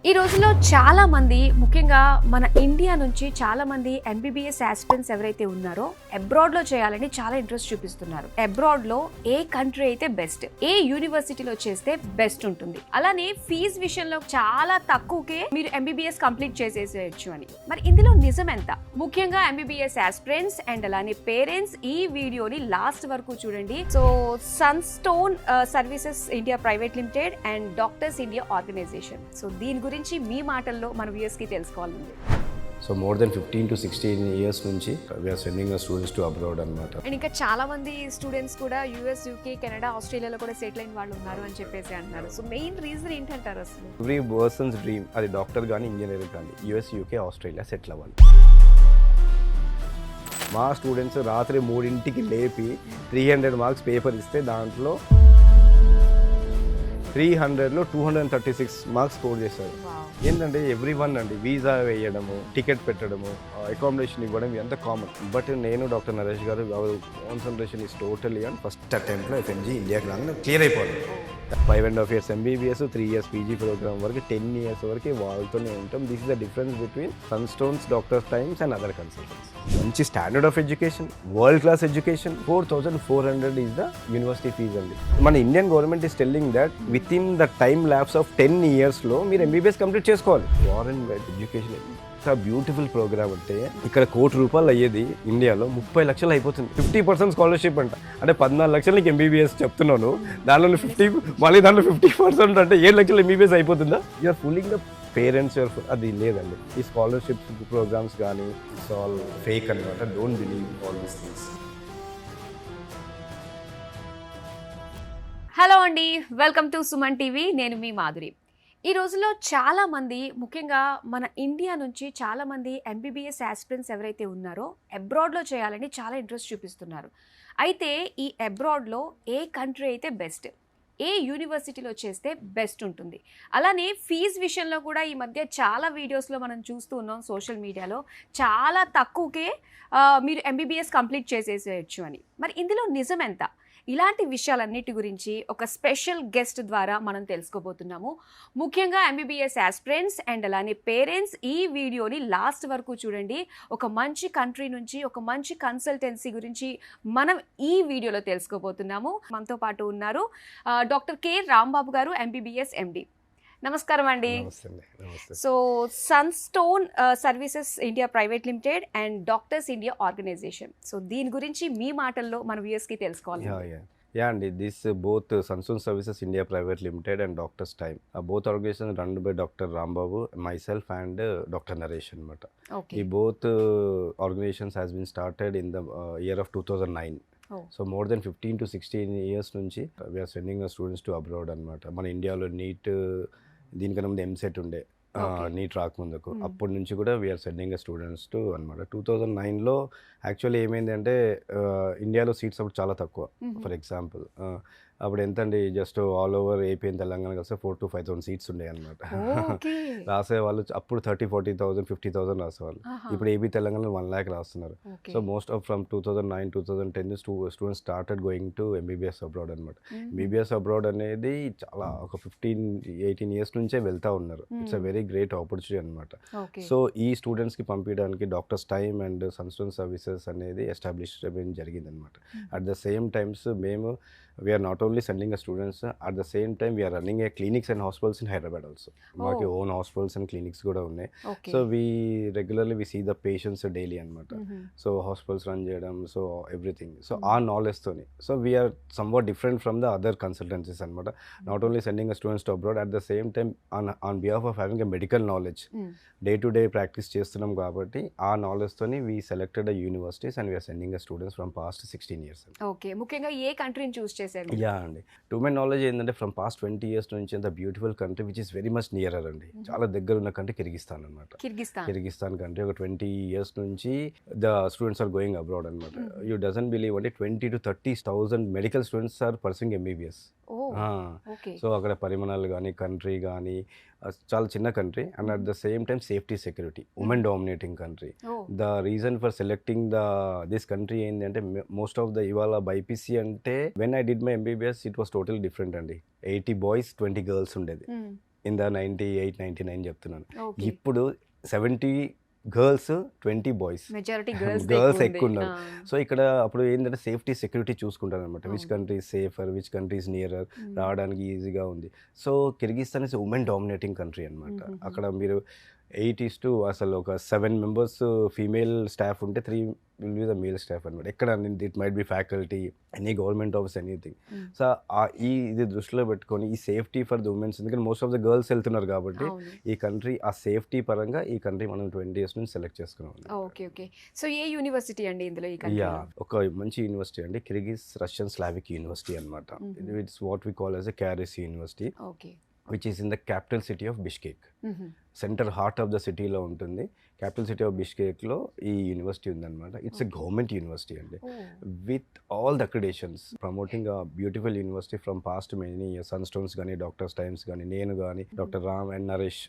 ఈ రోజుల్లో చాలా మంది ముఖ్యంగా మన ఇండియా నుంచి చాలా మంది ఎంబీబీఎస్ ఆస్పిరెంట్స్ ఎవరైతే ఉన్నారో అబ్రాడ్ లో చేయాలని చాలా ఇంట్రెస్ట్ చూపిస్తున్నారు. అబ్రాడ్ లో ఏ కంట్రీ అయితే బెస్ట్, ఏ యూనివర్సిటీలో చేస్తే బెస్ట్ ఉంటుంది, అలానే ఫీజు విషయంలో చాలా తక్కువకే మీరు ఎంబీబీఎస్ కంప్లీట్ చేసేసేయచ్చు అని. మరి ఇందులో నిజం ఎంత? ముఖ్యంగా ఎంబీబీఎస్ ఆస్పిరెంట్స్ అండ్ అలానే పేరెంట్స్ ఈ వీడియోని లాస్ట్ వరకు చూడండి. So Sunstone services India private limited and Doctors India organisation, so దీని గురించి మీ మాటల్లో మన వ్యూయర్స్ కి తెలుసుకోవాలండి. So more than 15 to 16 years నుంచి we're sending students to abroad అనమాట. అండ్ ఇంకా చాలా మంది స్టూడెంట్స్ కూడా యూఎస్, యూకే, కెనడా, ఆస్ట్రేలియాలో కూడా సెటిల్ అయిన వాళ్ళు ఉన్నారు అని చెప్పేసి అంటున్నారు. సో మెయిన్ రీజన్ ఏంటంటారు అసలు? ఎవ్రీ పర్సన్స్ డ్రీమ్, అది డాక్టర్ కానీ ఇంజనీర్ కానీ యూఎస్, యూకే, ఆస్ట్రేలియా సెటిల్ అవ్వాలి. మా స్టూడెంట్స్ రాత్రి 3ంటికి లేపి 300 మార్క్స్ పేపర్ ఇస్తే దాంట్లో 300లో 236 మార్క్స్ స్కోర్ చేశారు. ఏంటంటే ఎవ్రీ వన్ అండి వీసా వేయడము, టికెట్ పెట్టడము, అకామిడేషన్ ఇవ్వడం ఇదంతా కామన్. బట్ నేను డాక్టర్ నరేష్ గారు concentration is totally on first అటెంప్ట్లో ఎఫ్ఎంజీ ఇండియాకి రాగానే క్లియర్ అయిపోవాలి. 5.5 years MBBS, 3 years PG programme వరకు 10 years వరకు వాళ్ళతోనే ఉంటాం. This is the difference between సన్స్టోన్స్ doctors times and other consultants. మంచి standard of education, world class education. 4,400 is the university fees అండి. మన Indian government is telling that within the time lapse of 10 yearsలో మీరు MBBS complete చేసుకోవాలి. Foreign education ఎంత beautiful programme అంటే ఇక్కడ ₹1,00,000 అయ్యేది ఇండియాలో 30 లక్షలు అయిపోతుంది. 50% స్కాలర్షిప్ అంటే 14 లక్షలు నీకు ఎంబీబీఎస్ చెప్తున్నాను, దానిలో 50 మళ్ళీ దాంట్లో 50% అంటే 7 లక్షలు ఎంబీబీఎస్ అయిపోతుందా? You're fooling the parents. అది లేదండి. ఈ స్కాలర్షిప్స్ ప్రోగ్రామ్స్ కానీ ఇట్స్ ఆల్ ఫేక్ అనమాట. Don't believe all these things. Hello అండి, వెల్కమ్ టు సుమన్ టీవీ. నేను మీ మాధురి. ఈ రోజుల్లో చాలా మంది ముఖ్యంగా మన ఇండియా నుంచి చాలా మంది ఎంబీబీఎస్ ఆస్పిరెంట్స్ ఎవరైతే ఉన్నారో అబ్రాడ్లో చేయాలని చాలా ఇంట్రెస్ట్ చూపిస్తున్నారు. అయితే ఈ అబ్రాడ్లో ఏ కంట్రీ అయితే బెస్ట్, ఏ యూనివర్సిటీలో చేస్తే బెస్ట్ ఉంటుంది, అలానే ఫీజు విషయంలో కూడా ఈ మధ్య చాలా వీడియోస్లో మనం చూస్తూ ఉన్నాం సోషల్ మీడియాలో, చాలా తక్కువకే మీరు ఎంబీబీఎస్ కంప్లీట్ చేసేసేయచ్చు అని. మరి ఇందులో నిజం ఎంత? ఇలాంటి విషయాలన్నిటి గురించి ఒక స్పెషల్ గెస్ట్ ద్వారా మనం తెలుసుకోబోతున్నాము. ముఖ్యంగా ఎంబీబీఎస్ ఆస్పిరెంట్స్ అండ్ అలానే పేరెంట్స్ ఈ వీడియోని లాస్ట్ వరకు చూడండి. ఒక మంచి కంట్రీ నుంచి ఒక మంచి కన్సల్టెన్సీ గురించి మనం ఈ వీడియోలో తెలుసుకోబోతున్నాము. మనతో పాటు ఉన్నారు డాక్టర్ కె రాంబాబు గారు, ఎంబీబీఎస్ ఎండి. నమస్కారం అండి. So Sunstone services India private limited and Doctors India organisation, so దీని గురించి మీ మాటల్లో మన వ్యూయర్స్ కి తెలుసుకోవాలి. యా అండి, this both Sunstone services India private limited and Doctors Time, both organisation run by doctor Rambabu, myself and doctor Naresh అనమాట. ఈ both organisations has been started in the year of 2009. So more than 15 to 16 years నుంచి we're sending students to abroad అనమాట. మన ఇండియాలో neat, దీనికన్నా ముందు ఎంసెట్ ఉండే, neat రాకముందుకు, అప్పటి నుంచి కూడా వీఆర్ సెండింగ్ స్టూడెంట్స్ టు అనమాట. 2009లో యాక్చువల్లీ ఏమైంది అంటే ఇండియాలో సీట్స్ అప్పుడు చాలా తక్కువ. ఫర్ ఎగ్జాంపుల్ అప్పుడు ఎంత అండి, just all over AP and Telangana కలిసి 4,000 to 5,000 సీట్స్ ఉండే అనమాట. రాసేవాళ్ళు అప్పుడు 30,000-40,000 50,000 రాసేవాళ్ళు. ఇప్పుడు ఏపీ తెలంగాణ 1 lakh రాస్తున్నారు. So most of from 2009 2010 students started going to MBBS abroad అనమాట. ఎంబీబీఎస్ అబ్రాడ్ అనేది చాలా ఒక 15-18 years నుంచే వెళ్తా ఉన్నారు. It's a very great opportunity అనమాట. సో ఈ స్టూడెంట్స్కి పంపించడానికి doctors time and Sunstone services అనేది ఎస్టాబ్లిష్ జరిగింది అనమాట. అట్ ద సేమ్ టైమ్స్ మేము we are not only sending a students, at the same time we are running a clinics and hospitals in Hyderabad also. Maki own hospitals and clinics kuda unnai. So we regularly we see the patients daily anamata. So hospitals run cheyadam, so everything. So our knowledge toni, so we are somewhat different from the other consultancies anamata. Not only sending a students to abroad, at the same time on behalf of having a medical knowledge, day to day practice చేస్తున్నాం కాబట్టి ఆ knowledge తోని we selected a universities and we are sending a students from past 16 years. Okay, ముఖ్యంగా ఏ కంట్రీని చూస్ చేశారు? Yeah అండి, to my knowledge ఏంటంటే from past 20 years నుంచి అంత beautiful country which is very much nearer అండి. చాలా దగ్గర ఉన్న కంట్రీ కిర్గిస్తాన్ అనమాట. కిర్గిస్తాన్ కంట్రీ ఒక 20 years నుంచి the students are going abroad అనమాట. యూ డజంట్ బిలీవ్ అంటే 20,000 to 30,000 medical students are pursuing MBBS. So అక్కడ పరిమాణాలు కానీ కంట్రీ కానీ చాలా చిన్న country and at the same time safety security women dominating country. The reason for selecting this country ఏంటంటే most of the ఇవాళ BiPC అంటే when I did my MBBS it was total different అండి. 80 boys 20 girls ఉండేది. In the 98, 99 చెప్తున్నాను. Okay. ఇప్పుడు 70 girls, 20 boys. Majority girls ఎక్కువ ఉన్నారు. So ఇక్కడ అప్పుడు ఏంటంటే సేఫ్టీ, సెక్యూరిటీ చూసుకుంటారనమాట. విచ్ అవును. Country is safer, which country is nearer, మ్మ్. రావడానికి ఈజీగా ఉంది. So Kyrgyzstan is women dominating country అనమాట. అక్కడ మీరు 8:2 అసలు ఒక 7 మెంబర్స్ ఫీమేల్ స్టాఫ్ ఉంటే 3 will be the male staff అనమాట. ఎక్కడ it might B faculty, any government office, anything. Hmm. So ఇది దృష్టిలో పెట్టుకొని ఈ సేఫ్టీ ఫర్ ద ఉమెన్స్, ఎందుకంటే మోస్ట్ ఆఫ్ ద గర్ల్స్ వెళ్తున్నారు కాబట్టి అవును. ఈ కంట్రీ ఆ సేఫ్టీ పరంగా ఈ కంట్రీ మనం 20 years నుంచి సెలెక్ట్ చేసుకున్నాం. Okay okay. సో ఏ యూనివర్సిటీ అండి ఇందులో ఈ యా, కంట్రీలో? ఒక మంచి యూనివర్సిటీ అండి, కిర్గిజ్ రష్యన్ స్లావిక్ యూనివర్సిటీ అనమాట. Mhm. It's what we call as a KRSU university, okay. Which is in the capital city of Bishkek. Hmm. Centre heart of the సిటీలో ఉంటుంది. క్యాపిటల్ సిటీ ఆఫ్ బిష్కేక్లో ఈ university ఉందన్నమాట. It's a Okay. Government university అండి, oh. With all the accreditations, promoting a beautiful university from past many years. Sunstone's కానీ, Doctors Times కానీ, నేను కానీ, doctor Ram and Naresh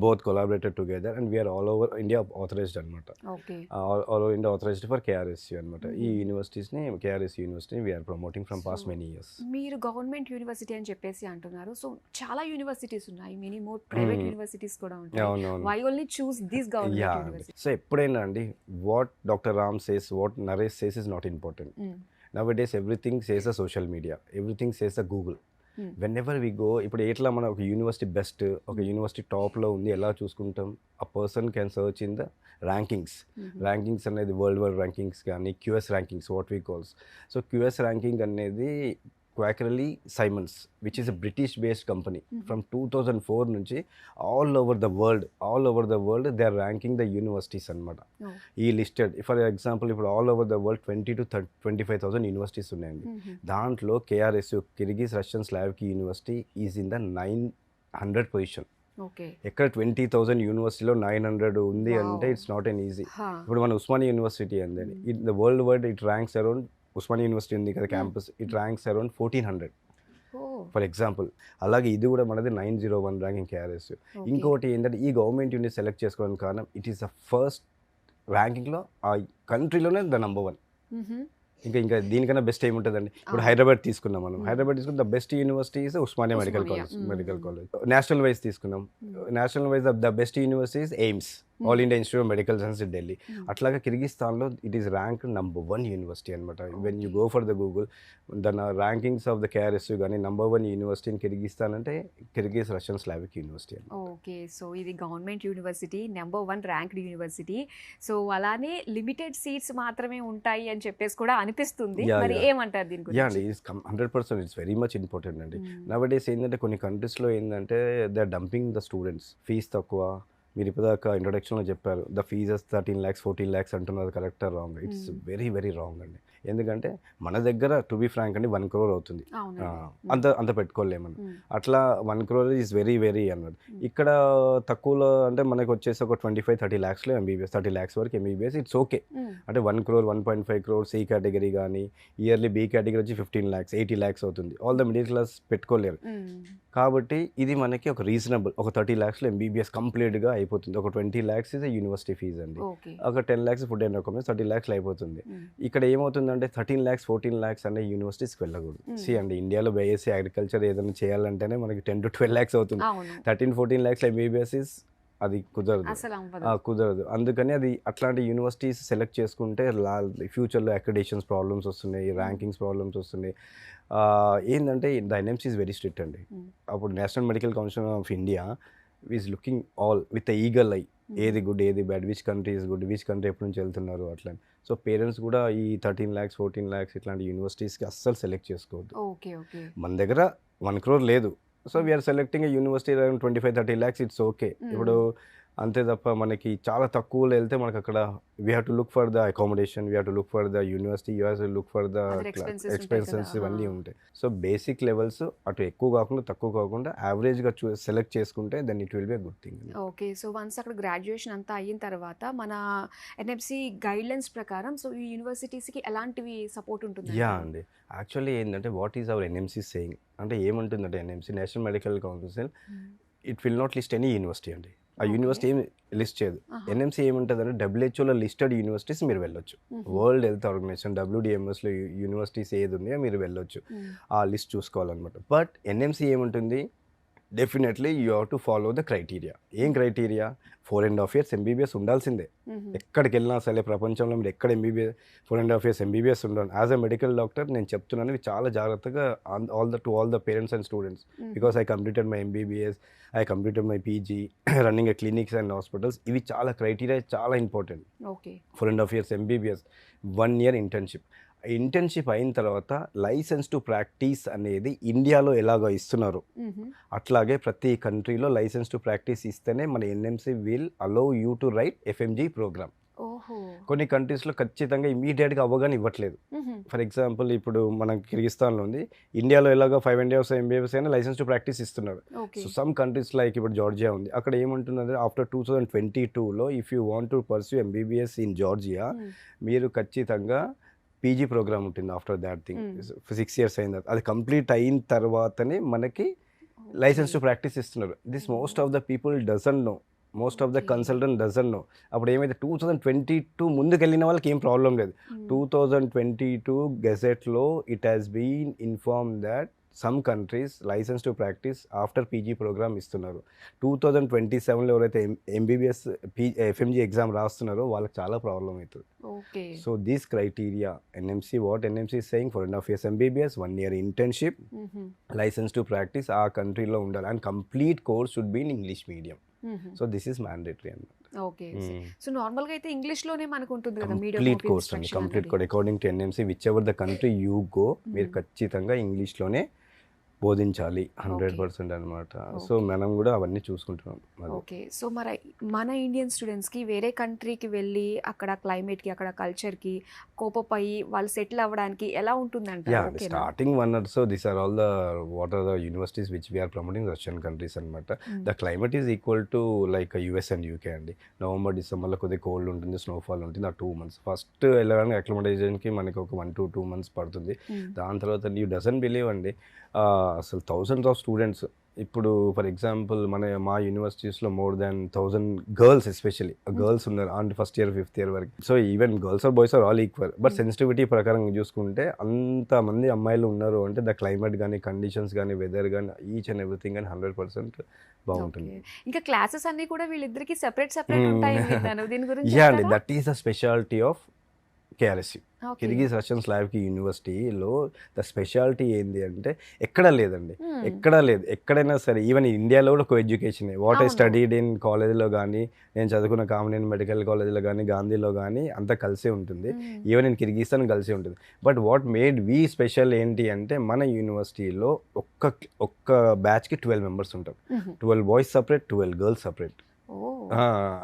both collaborated together and we're all over India authorised అనమాట. Okay. All over India authorised for KRSU అనమాట. ఈ యూనివర్సిటీస్ని, KRSU యూనివర్సిటీని we're promoting from past So, many years. మీరు గవర్నమెంట్ యూనివర్సిటీ అని చెప్పేసి అంటున్నారు. సో చాలా యూనివర్సిటీస్ ఉన్నాయి, many more private Hmm. Universities కూడా ఉంటాయి. అవునవును. Why only choose this yeah government అండి. యూనివర్సిటీ? సో ఎప్పుడైనా అండి, what doctor Ram says, what Naresh says is not important. Nowadays everything says the social media, everything says the Google. Whenever we go, ఇప్పుడు ఎట్లా మనం ఒక యూనివర్సిటీ బెస్ట్, ఒక university టాప్లో ఉంది ఎలా చూసుకుంటాం, a person can search in the rankings. Rankings అనేది వరల్డ్ వైడ్ ర్యాంకింగ్స్ కానీ, QS rankings what we calls. So QS ranking అనేది Quacquarelli Symonds, which is a British based company. From 2004 నుంచి all over the world they are ranking the universities అనమాట. ఈ listed, for example ఇప్పుడు all over the world 20 to 25,000 universities ఉన్నాయండి. దాంట్లో KRSU, Kyrgyz Russian Slavic university is in the 900 position. Okay. ఎక్కడ 20,000 యూనివర్సిటీలో 900 ఉంది Wow. అంటే ఇట్స్ నాట్ ఎన్ ఈజీ. ఇప్పుడు మన ఉస్మానియా యూనివర్సిటీ అండి, in the world wide it ranks around, Osmania university ఉంది కదా campus, it ranks around 1400 for example. అలాగే ఇది కూడా మనది 901 ర్యాంకింగ్ KRSU. ఇంకోటి ఏంటంటే ఈ గవర్నమెంట్ యూనిట్ సెలెక్ట్ చేసుకోవడానికి కారణం, ఇట్ ఈస్ ద ఫస్ట్ ర్యాంకింగ్లో ఆ కంట్రీలోనే ద నంబర్ 1. ఇంకా దీనికన్నా బెస్ట్ ఏముంటుందండి. ఇప్పుడు హైదరాబాద్ తీసుకున్నాం మనం, హైదరాబాద్ తీసుకున్న the best university is Osmania medical college. National wise తీసుకున్నాం, national wise the best university is AIIMS, all India institute of medical science Delhi. అట్లాగా కిర్గిస్తాన్లో it is rank number 1 university అనమాట. When you go for the Google the rankings of the KRSU కానీ, number 1 university in Kyrgyzstan అంటే Kyrgyz Russian Slavic university అని. Okay. So ఇది government university, number 1 ranked university. So అలానే limited seats మాత్రమే ఉంటాయి అని చెప్పేసి కూడా అనిపిస్తుంది. Yeah, మరి yeah. ఏమంటారు దీని యా గురించి? అండి, 100% ఇట్స్ వెరీ మచ్ ఇంపార్టెంట్ అండి. నవడేస్ ఏంటంటే కొన్ని కంట్రీస్లో ఏంటంటే they are dumping the students, fees తక్కువ. మీరు ఇప్పటిదాకా ఇంట్రొడక్షన్లో చెప్పారు ద ఫీజెస్ 13 lakhs 14 lakhs అంటున్నారు, కరెక్టా wrong? It's very very wrong అండి. ఎందుకంటే మన దగ్గర టు బి ఫ్రాంక్ అండి 1 crore అవుతుంది, అంత పెట్టుకోలేమని. అట్లా 1 crore ఈజ్ వెరీ వెరీ అన్నది. ఇక్కడ తక్కువలో అంటే మనకు వచ్చేసి ఒక 25-30 lakhsలో MBBS, 30 lakhs వరకు MBBS ఇట్స్ ఓకే. అంటే 1 crore 1.5 crore C కేటగిరీ కానీ, ఇయర్లీ B కేటగిరీ వచ్చి 15 lakhs 80 lakhs అవుతుంది. ఆల్ ద మిడిల్ క్లాస్ పెట్టుకోలేరు. కాబట్టి ఇది మనకి ఒక రీజనబుల్, ఒక 30 lakhsలో MBBS కంప్లీట్గా అయిపోతుంది. ఒక 20 lakhs ఇస్ యూనివర్సిటీ ఫీజ్ అండి, ఒక 10 lakhs ఫుడ్ అండ్ అకామిడేషన్, 30 lakhsలో అయిపోతుంది. ఇక్కడ ఏమవుతుందంటే 13 lakhs 14 lakhs అనే యూనివర్సిటీస్కి వెళ్ళకూడదు. సి అండి, ఇండియాలో BSc అగ్రికల్చర్ ఏదైనా చేయాలంటేనే మనకి 10 to 12 lakhs అవుతుంది. 13-14 lakhsలో MBBS అది కుదరదు. అందుకని అది అట్లాంటి యూనివర్సిటీస్ సెలెక్ట్ చేసుకుంటే ఫ్యూచర్లో అక్రిడేషన్స్ ప్రాబ్లమ్స్ వస్తున్నాయి, ర్యాంకింగ్స్ ప్రాబ్లమ్స్ వస్తున్నాయి. ఏంటంటే the NMC is very strict అండి. అప్పుడు national medical council of India is looking all with eagle I, ఏది గుడ్ ఏది bad, which country is good, which country ఎప్పటి నుంచి వెళ్తున్నారు అట్లా. సో పేరెంట్స్ కూడా ఈ 13 lakhs 14 lakhs ఇట్లాంటి యూనివర్సిటీస్కి అస్సలు సెలెక్ట్ చేసుకోవద్దు. మన దగ్గర 1 crore లేదు, so we are selecting university around 25-30 lakhs, it's okay. ఇప్పుడు అంతే తప్ప మనకి చాలా తక్కువలో వెళ్తే మనకు అక్కడ we have to look for the accommodation, we have to look for the university, you have to look for the expenses, ఇవన్నీ ఉంటాయి. సో బేసిక్ లెవెల్స్ అటు ఎక్కువ కాకుండా తక్కువ కాకుండా యావరేజ్గా సెలెక్ట్ చేసుకుంటే then it will be a good thing. Okay. So once అక్కడ గ్రాడ్యుయేషన్ అంతా అయిన తర్వాత మన NMC గైడ్లైన్స్ ప్రకారం సో ఈ యూనివర్సిటీస్కి ఎలాంటివి సపోర్ట్ ఉంటుంది? యా అండి, యాక్చువల్లీ ఏంటంటే what is our NMC saying అంటే ఏమంటుందంటే NMC national medical council it will not list any university అండి. ఆ యూనివర్సిటీ ఏమి లిస్ట్ చేయదు. NMC ఏముంటుంది అంటే WHOలో లిస్టెడ్ యూనివర్సిటీస్ మీరు వెళ్ళొచ్చు, వరల్డ్ హెల్త్ ఆర్గనైజేషన్ WDMSలో యూనివర్సిటీస్ ఏది ఉన్నాయో మీరు వెళ్ళొచ్చు, ఆ లిస్ట్ చూసుకోవాలన్నమాట. బట్ NMC ఏముంటుంది, definitely you have to follow the criteria. ఏం క్రైటీరియా? 4.5 years ఎంబీబీఎస్ ఉండాల్సిందే. ఎక్కడికి వెళ్ళినా సరే ప్రపంచంలో మీరు ఎక్కడ ఎంబీబీఎస్ 4.5 years ఎంబీబీఎస్ ఉండాలి. యాజ్ అ మెడికల్ డాక్టర్ నేను చెప్తున్నాను ఇవి చాలా జాగ్రత్తగా all the parents and students, because I completed my MBBS, I completed my PG, running a clinics and hospitals. ఇవి చాలా క్రైటీరియా చాలా important. 4.5 years MBBS, 1 year internship. Internship అయిన తర్వాత లైసెన్స్ టు ప్రాక్టీస్ అనేది ఇండియాలో ఎలాగో ఇస్తున్నారు అట్లాగే ప్రతి కంట్రీలో లైసెన్స్ టు ప్రాక్టీస్ ఇస్తేనే మన NMC will allow you to write FMG program. కొన్ని కంట్రీస్లో ఖచ్చితంగా ఇమీడియట్గా అవగాహన ఇవ్వట్లేదు. ఫర్ ఎగ్జాంపుల్ ఇప్పుడు మన కిర్గిస్తాన్లో ఉంది, ఇండియాలో ఎలాగో 5 years ఎంబీబీఎస్ అయినా లైసెన్స్ టు ప్రాక్టీస్ ఇస్తున్నారు. సో సమ్ కంట్రీస్ లైక్ ఇప్పుడు జార్జియా ఉంది, అక్కడ ఏమంటున్నారు ఆఫ్టర్ 2022లో if you want to pursue MBBS in Georgia మీరు ఖచ్చితంగా పీజీ ప్రోగ్రామ్ ఉంటుంది. ఆఫ్టర్ దాట్ థింగ్ 6 years అయిన తర్వాత అది కంప్లీట్ అయిన తర్వాతనే మనకి లైసెన్స్ టు ప్రాక్టీస్ ఇస్తున్నారు. This most of the people doesn't know, most of the consultant doesn't know. అప్పుడు ఏమైతే 2022 ముందుకు వెళ్ళిన వాళ్ళకి ఏం ప్రాబ్లం లేదు. 2022 గెజెట్లో it has been inform that some countries licence to practise after PG programme ఇస్తున్నారు. 2027లో ఎవరైతే ఎంబీబీఎస్ ఎఫ్ఎంజీ ఎగ్జామ్ రాస్తున్నారో వాళ్ళకి చాలా ప్రాబ్లం అవుతుంది. So these criteria NMC is saying 4.5 years MBBS, 1 year internship, license to practice ఆ కంట్రీలో ఉండాలి and complete course should be in English medium. So this is mandatory అన్నమాట. ఓకే. సో నార్మల్గా అయితే ఇంగ్లీష్లోనే మనకు ఉంటుంది కదా కంప్లీట్ కోర్స్ అండి, complete course according to NMC whichever the country you go మీరు ఖచ్చితంగా ఇంగ్లీష్లోనే బోధించాలి 100% అనమాట. సో మనం కూడా అవన్నీ చూసుకుంటున్నాం. ఓకే. సో మరి మన ఇండియన్ స్టూడెంట్స్కి వేరే కంట్రీకి వెళ్ళి అక్కడ క్లైమేట్కి అక్కడ కల్చర్కి కోపప్ అయ్యి వాళ్ళు సెటిల్ అవ్వడానికి ఎలా ఉంటుందంటే starting 1 year. So these are all the what are the universities which we're promoting Russian countries అనమాట. The climate is equal to like US and UK అండి. నవంబర్ డిసెంబర్లో కొద్దిగా కోల్డ్ ఉంటుంది, స్నోఫాల్ ఉంటుంది. ఆ 2 months ఫస్ట్ వెళ్ళడానికి అక్లిమటైజేషన్కి మనకి ఒక 1 to 2 months పడుతుంది. దాని తర్వాత యూ డజంట్ బిలీవ్ అండి అసలు థౌజండ్స్ ఆఫ్ స్టూడెంట్స్ ఇప్పుడు ఫర్ ఎగ్జాంపుల్ మా యూనివర్సిటీస్లో more than 1000 girls, especially girls ఉన్నారు and first year 5th year వరకు. So even girls or boys are all equal. But sensitivity ప్రకారం చూసుకుంటే అంతమంది అమ్మాయిలు ఉన్నారు అంటే ద క్లైమేట్ కానీ కండిషన్స్ కానీ వెదర్ కానీ ఈచ్ అండ్ ఎవ్రీథింగ్ కానీ 100% బాగుంటుంది. ఇంకా క్లాసెస్ అన్ని కూడా వీళ్ళిద్దరికి సెపరేట్ ఉంటాయి. దీని గురించి యా అండి, that is the speciality of KRSU Kyrgyz Russian Slavic యూనివర్సిటీలో. ద స్పెషాలిటీ ఏంటి అంటే ఎక్కడా లేదండి, ఎక్కడా లేదు. ఎక్కడైనా సరే ఈవెన్ ఇండియాలో కూడా co education what I studied in కాలేజ్లో కానీ నేను చదువుకున్న కామన్ మెడికల్ కాలేజ్లో కానీ గాంధీలో కానీ అంతా కలిసే ఉంటుంది. ఈవెన్ ఇన్ కిర్గిస్తాన్ కలిసే ఉంటుంది. But what made we special ఏంటి అంటే మన యూనివర్సిటీలో ఒక్క బ్యాచ్కి 12 members ఉంటారు. 12 boys సపరేట్, 12 girls సపరేట్.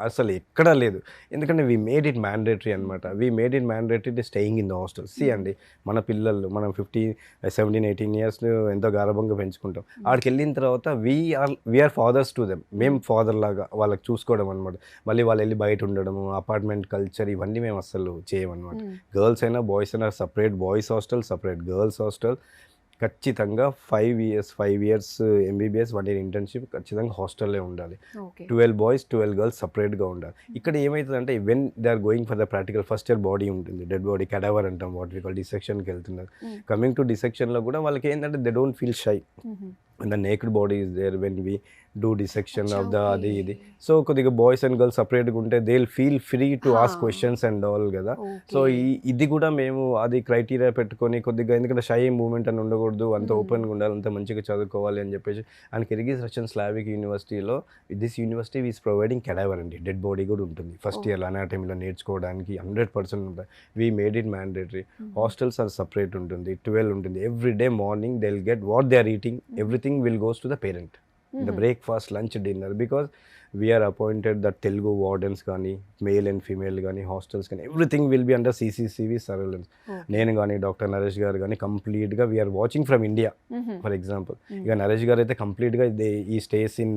అసలు ఎక్కడా లేదు. ఎందుకంటే వీ మేడ్ ఇట్ మ్యాండేటరీ అనమాట. We made it mandatory staying in the hostel. See అండి, మన పిల్లలు మనం 17-18 years ఎంతో గారభంగా పెంచుకుంటాం. ఆడికి వెళ్ళిన తర్వాత వీఆర్ ఫాదర్స్ టు దెమ్. మేము ఫాదర్ లాగా వాళ్ళకి చూసుకోవడం అనమాట. మళ్ళీ వాళ్ళు వెళ్ళి బయట ఉండడము, అపార్ట్మెంట్ కల్చర్ ఇవన్నీ మేము అసలు చేయమన్నమాట. గర్ల్స్ అయినా బాయ్స్ అయినా separate boys hostel, separate girls hostel. ఖచ్చితంగా 5 years ఎంబీబీఎస్, 1 year ఇంటర్న్షిప్ ఖచ్చితంగా హాస్టల్లో ఉండాలి. 12 boys 12 girls సపరేట్గా ఉండాలి. ఇక్కడ ఏమవుతుందంటే when they are going for the practical first year body ఉంటుంది, డెడ్ బాడీ కెడావర్ అంటాం, వాట్ వి కాల్ డిసెక్షన్కి వెళ్తున్నారు. కమింగ్ టు డిసెక్షన్లో కూడా వాళ్ళకి ఏంటంటే they don't feel shy. the naked body is there when we do dissection of the అది ఇది. సో కొద్దిగా బాయ్స్ అండ్ గర్ల్స్ సపరేట్గా ఉంటే they will feel free to ask questions and all కదా. సో ఇది కూడా మేము అది క్రైటీరియా పెట్టుకొని కొద్దిగా, ఎందుకంటే షై మూమెంట్ అని ఉండకూడదు, అంత ఓపెన్గా ఉండాలి, అంత మంచిగా చదువుకోవాలి అని చెప్పేసి. అండ్ కిర్గిజ్ రష్యన్ స్లావిక్ యూనివర్సిటీలో this university is providing cadaver అండి, డెడ్ బాడీ కూడా ఉంటుంది ఫస్ట్ ఇయర్ అనాటమీలో నేర్చుకోవడానికి 100% ఉంటుంది. We made it mandatory. Hostels are separate ఉంటుంది, 12 ఉంటుంది. Every day morning they will get what they are eating, everything will goes to the parent. The breakfast, lunch, dinner, because we are appointed that Telugu wardens gaani, male and female gaani, hostels gaani, everything will be under CCTV surveillance. నేను కానీ doctor Naresh garu కానీ కంప్లీట్గా we are watching from India. For example ఇక నరేష్ గారు అయితే కంప్లీట్గా ఈ stays in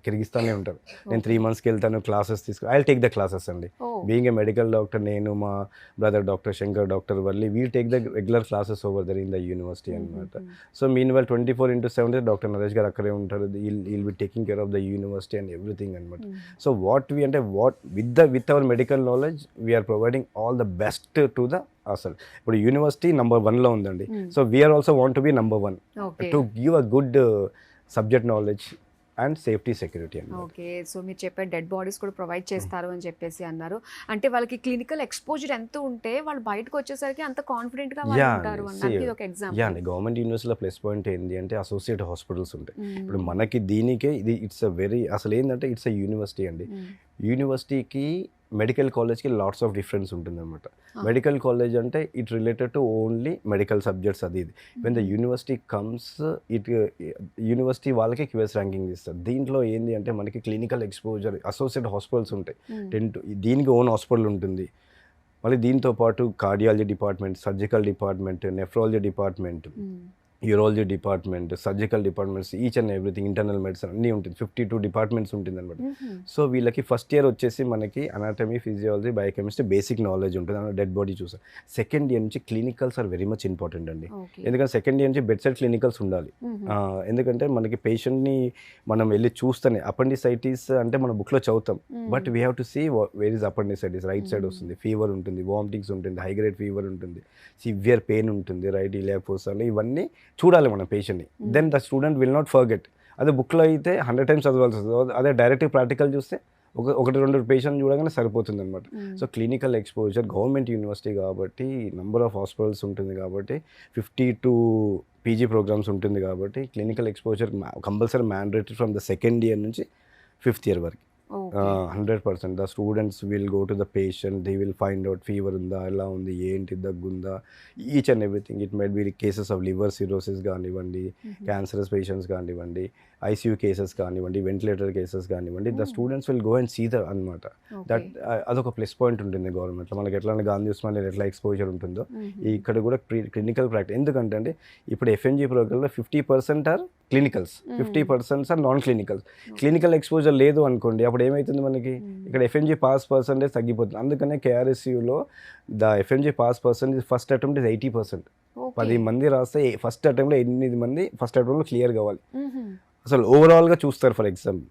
కిర్గిస్తానే ఉంటారు. నేను 3 monthsకి వెళ్తాను, classes I will take the classes అండి. బీయింగ్ ఏ మెడికల్ డాక్టర్, నేను మా brother doctor Shankar, doctor Valli, we'll take the regular classes over there in the university అనమాట. So mean well 24/7 doctor Naresh గారు అక్కడే ఉంటారు. He'll be taking care of the university and everything అనమాట. So with our medical knowledge we're providing all the best to the అసలు. ఇప్పుడు university number 1లో ఉందండి. So we are also want to be number 1 to give a good subject knowledge and safety security అండి. Okay, so మీరు చెప్పే dead bodies కూడా provide చేస్తారు అని చెప్పేసి అన్నారు. అంటే వాళ్ళకి క్లినికల్ ఎక్స్పోజర్ ఎంత ఉంటే వాళ్ళు బయటకు వచ్చేసరికి అంత కాన్ఫిడెంట్ గా వాళ్ళు ఉంటారు అన్నది ఇది ఒక ఎగ్జాంపుల్. అండి గవర్నమెంట్ యూనివర్సిటీలో ప్లస్ పాయింట్ ఏంటి అంటే అసోసియేట్ హాస్పిటల్స్ ఉంటాయి. ఇప్పుడు మనకి దీనికే ఇది ఇట్స్ అ వెరీ అసలు ఏంటంటే ఇట్స్ అ యూనివర్సిటీ అండి. యూనివర్సిటీకి మెడికల్ కాలేజ్కి లాట్స్ ఆఫ్ డిఫరెన్స్ ఉంటుంది అనమాట. మెడికల్ కాలేజ్ అంటే it related to only medical subjects అది ఇది. When the university comes university వాళ్ళకి క్యూఎస్ ర్యాంకింగ్ ఇస్తారు. దీంట్లో ఏంటి అంటే మనకి క్లినికల్ ఎక్స్పోజర్ అసోసియేట్ హాస్పిటల్స్ ఉంటాయి. దీనికి ఓన్ హాస్పిటల్ ఉంటుంది. మళ్ళీ దీంతో పాటు cardiology department, surgical department, nephrology department, urology department, surgical departments, each and everything, internal medicine అన్నీ ఉంటుంది. 52 డిపార్ట్మెంట్స్ ఉంటుంది అనమాట. సో వీళ్ళకి ఫస్ట్ ఇయర్ వచ్చేసి మనకి anatomy, physiology, biochemistry basic knowledge ఉంటుంది. డెడ్ బాడీ చూసాం. సెకండ్ ఇయర్ నుంచి clinicals are very much important అండి. ఎందుకంటే సెకండ్ ఇయర్ నుంచి బెడ్ సైడ్ క్లినికల్స్ ఉండాలి. ఎందుకంటే మనకి పేషెంట్ని మనం వెళ్ళి చూస్తేనే అపెండిసైటిస్ అంటే మన బుక్లో చదువుతాం, but we have to see where is appendicitis. Right side వస్తుంది, ఫీవర్ ఉంటుంది, వామిటింగ్స్ ఉంటుంది, హై గ్రేడ్ ఫీవర్ ఉంటుంది, సివియర్ పెయిన్ ఉంటుంది, రైట్ ఇలియాక్ ఫోసాలు, ఇవన్నీ చూడాలి మన పేషెంట్ని. Then the student will not forget. అదే బుక్లో అయితే 100 times చదవాల్సి వస్తుంది. అదే డైరెక్ట్ ప్రాక్టికల్ చూస్తే ఒకటి రెండు పేషెంట్ చూడగానే సరిపోతుంది అనమాట. So clinical exposure government university కాబట్టి నంబర్ ఆఫ్ హాస్పిటల్స్ ఉంటుంది కాబట్టి 52 పీజీ ప్రోగ్రామ్స్ ఉంటుంది కాబట్టి clinical exposure compulsory mandatory from the second year నుంచి 5th year వరకు. 100% the students will go to the patient, they will find out fever ఉందా, ఎలా ఉంది, ఏంటి, దగ్గుందా, each and everything. It might be cases of liver cirrhosis కానివ్వండి, cancerous patients కానివ్వండి, ICU cases కానివ్వండి, వెంటిలేటర్ కేసెస్ కానివ్వండి, the students will go and see the అనమాట. దట్ అదొక ప్లస్ పాయింట్ ఉంటుంది గవర్నమెంట్లో. మనకి ఎట్లా గాంధీ ఉస్మానియా ఎట్లా ఎక్స్పోజర్ ఉంటుందో ఇక్కడ కూడా క్లినికల్ ప్రాక్టీస్. ఎందుకంటే అండి ఇప్పుడు ఎఫ్ఎంజీ ప్రోగ్రామ్లో 50% are clinicals, 50% are non clinicals. Clinical exposure లేదు అనుకోండి, అప్పుడు ఏమవుతుంది మనకి ఇక్కడ ఎఫ్ఎంజీ పాస్ పర్సెంటేజ్ తగ్గిపోతుంది. అందుకనే కేఆర్ఎస్యూలో the FMG pass percentage first attempt is 80%. 10 మంది రాస్తే ఫస్ట్ అటెంప్ట్లో 8 మంది ఫస్ట్ అటెంప్ట్లో క్లియర్ కావాలి. అసలు ఓవరాల్గా చూస్తారు. ఫర్ ఎగ్జాంపుల్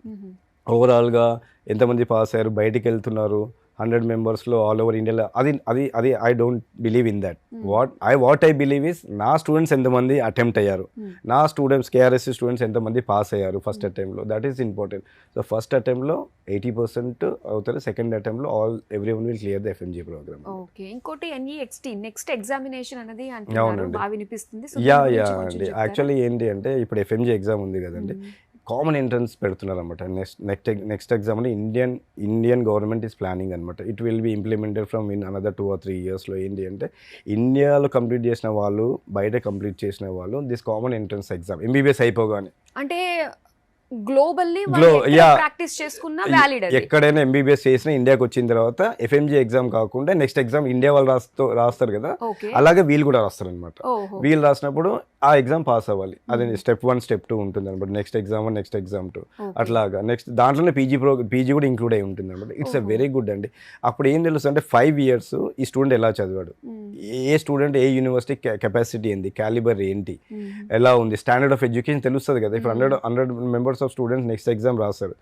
ఓవరాల్గా ఎంతమంది పాస్ అయ్యారు, బయటికి వెళ్తున్నారు 100 మెంబర్స్లో ఆల్ ఓవర్ ఇండియాలో. అది I don't believe in that. What I believe is నా స్టూడెంట్స్ ఎంతమంది అటెంప్ట్ అయ్యారు, నా స్టూడెంట్స్ కేఆర్ఎస్సీ స్టూడెంట్స్ ఎంతమంది పాస్ అయ్యారు ఫస్ట్ అటెంప్ట్లో, that is important. So first అటెంప్ట్లో 80% అవుతారు, సెకండ్ అటెంప్ట్లో everyone will clear the FMG programme. Okay, ఇంకోటి ఎన్ఈఎక్స్టీ నెక్స్ట్ ఎగ్జామినేషన్ అనేది అంటున్నారు, బాగా వినిపిస్తుంది. యా అండి, యాక్చువల్లీ ఏంటి అంటే ఇప్పుడు ఎఫ్ఎంజీ ఎగ్జామ్ ఉంది కదండి, కామన్ ఎంట్రన్స్ పెడుతున్నారు అనమాట. నెక్స్ట్ ఎగ్జామ్ అని ఇండియన్ గవర్నమెంట్ ఈస్ ప్లానింగ్ అనమాట. It will be implemented from in another 2 or 3 yearsలో. ఏంటి అంటే ఇండియాలో కంప్లీట్ చేసిన వాళ్ళు, బయట కంప్లీట్ చేసిన వాళ్ళు, this common entrance exam MBBS అయిపోగానే అంటే గ్లోబల్లీ ప్రాక్టీస్ చేసుకున్న వ్యాలిడ్. ఎక్కడైనా ఎంబీబీఎస్ చేసినా ఇండియాకి వచ్చిన తర్వాత ఎఫ్ఎంజీ ఎగ్జామ్ కాకుండా నెక్స్ట్ ఎగ్జామ్ ఇండియా వాళ్ళు రాస్తారు కదా, అలాగే వీళ్ళు కూడా రాస్తారు అనమాట. వీళ్ళు రాసినప్పుడు ఆ ఎగ్జామ్ పాస్ అవ్వాలి. అది స్టెప్ 1 స్టెప్ 2 ఉంటుంది అనమాట. నెక్స్ట్ ఎగ్జామ్ 1 నెక్స్ట్ ఎగ్జామ్ 2 అట్లాగా. నెక్స్ట్ దాంట్లోనే పీజీ కూడా ఇంక్లూడ్ అయి ఉంటుంది అనమాట. ఇట్స్ అ వెరీ గుడ్ అండి. అప్పుడు ఏం తెలుస్తుంది అంటే 5 years ఈ స్టూడెంట్ ఎలా చదివాడు, ఏ స్టూడెంట్ ఏ యూనివర్సిటీ కెపాసిటీ ఏంటి, క్యాలిబర్ ఏంటి, ఎలా ఉంది, స్టాండర్డ్ ఆఫ్ ఎడ్యుకేషన్ తెలుస్తుంది కదా. ఇప్పుడు 100 members of students next exam రాస్తారు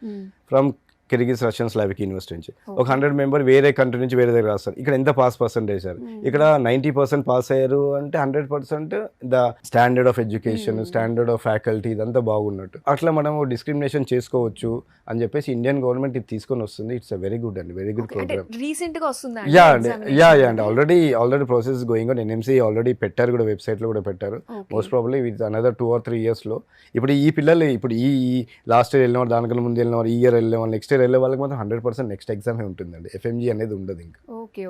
from Kyrgyz, Russian, Slavic university నుంచి. ఒక 100 member వేరే కంట్రీ నుంచి వేరే దగ్గర రాస్తారు. ఇక్కడ ఎంత పాస్ పర్సెంటేజ్ సార్, ఇక్కడ 90% పాస్ అయ్యారు అంటే 100% the standard of education, standard of faculty ఇదంతా బాగున్నట్టు. అట్లా మనము డిస్క్రిమినేషన్ చేసుకోవచ్చు అని చెప్పేసి ఇండియన్ గవర్నమెంట్ ఇది తీసుకొని వస్తుంది. ఇట్స్ అ వెరీ గుడ్ అండి, వెరీ గుడ్ ప్రోగ్రామ్. రీసెంట్ గా వస్తుంది. యా అండి already process going on. NMC already పెట్టారు కూడా, వెబ్సైట్లో కూడా పెట్టారు. Most probably with another 2 or 3 yearsలో ఇప్పుడు ఈ పిల్లలు ఇప్పుడు ఈ లాస్ట్ ఇయర్ వెళ్ళిన వారు, దానికన్నా ముందు వెళ్ళిన వారు, ఈ ఇయర్ వెళ్ళిన వాళ్ళు, నెక్స్ట్ ఇయర్ వెళ్ళే వాళ్ళకి మాత్రం 100% నెక్స్ట్ ఎగ్జామ్ ఉంటుందండి. ఎఫ్ఎంజీ అనేది ఉండదు ఇంకా. ఓకే,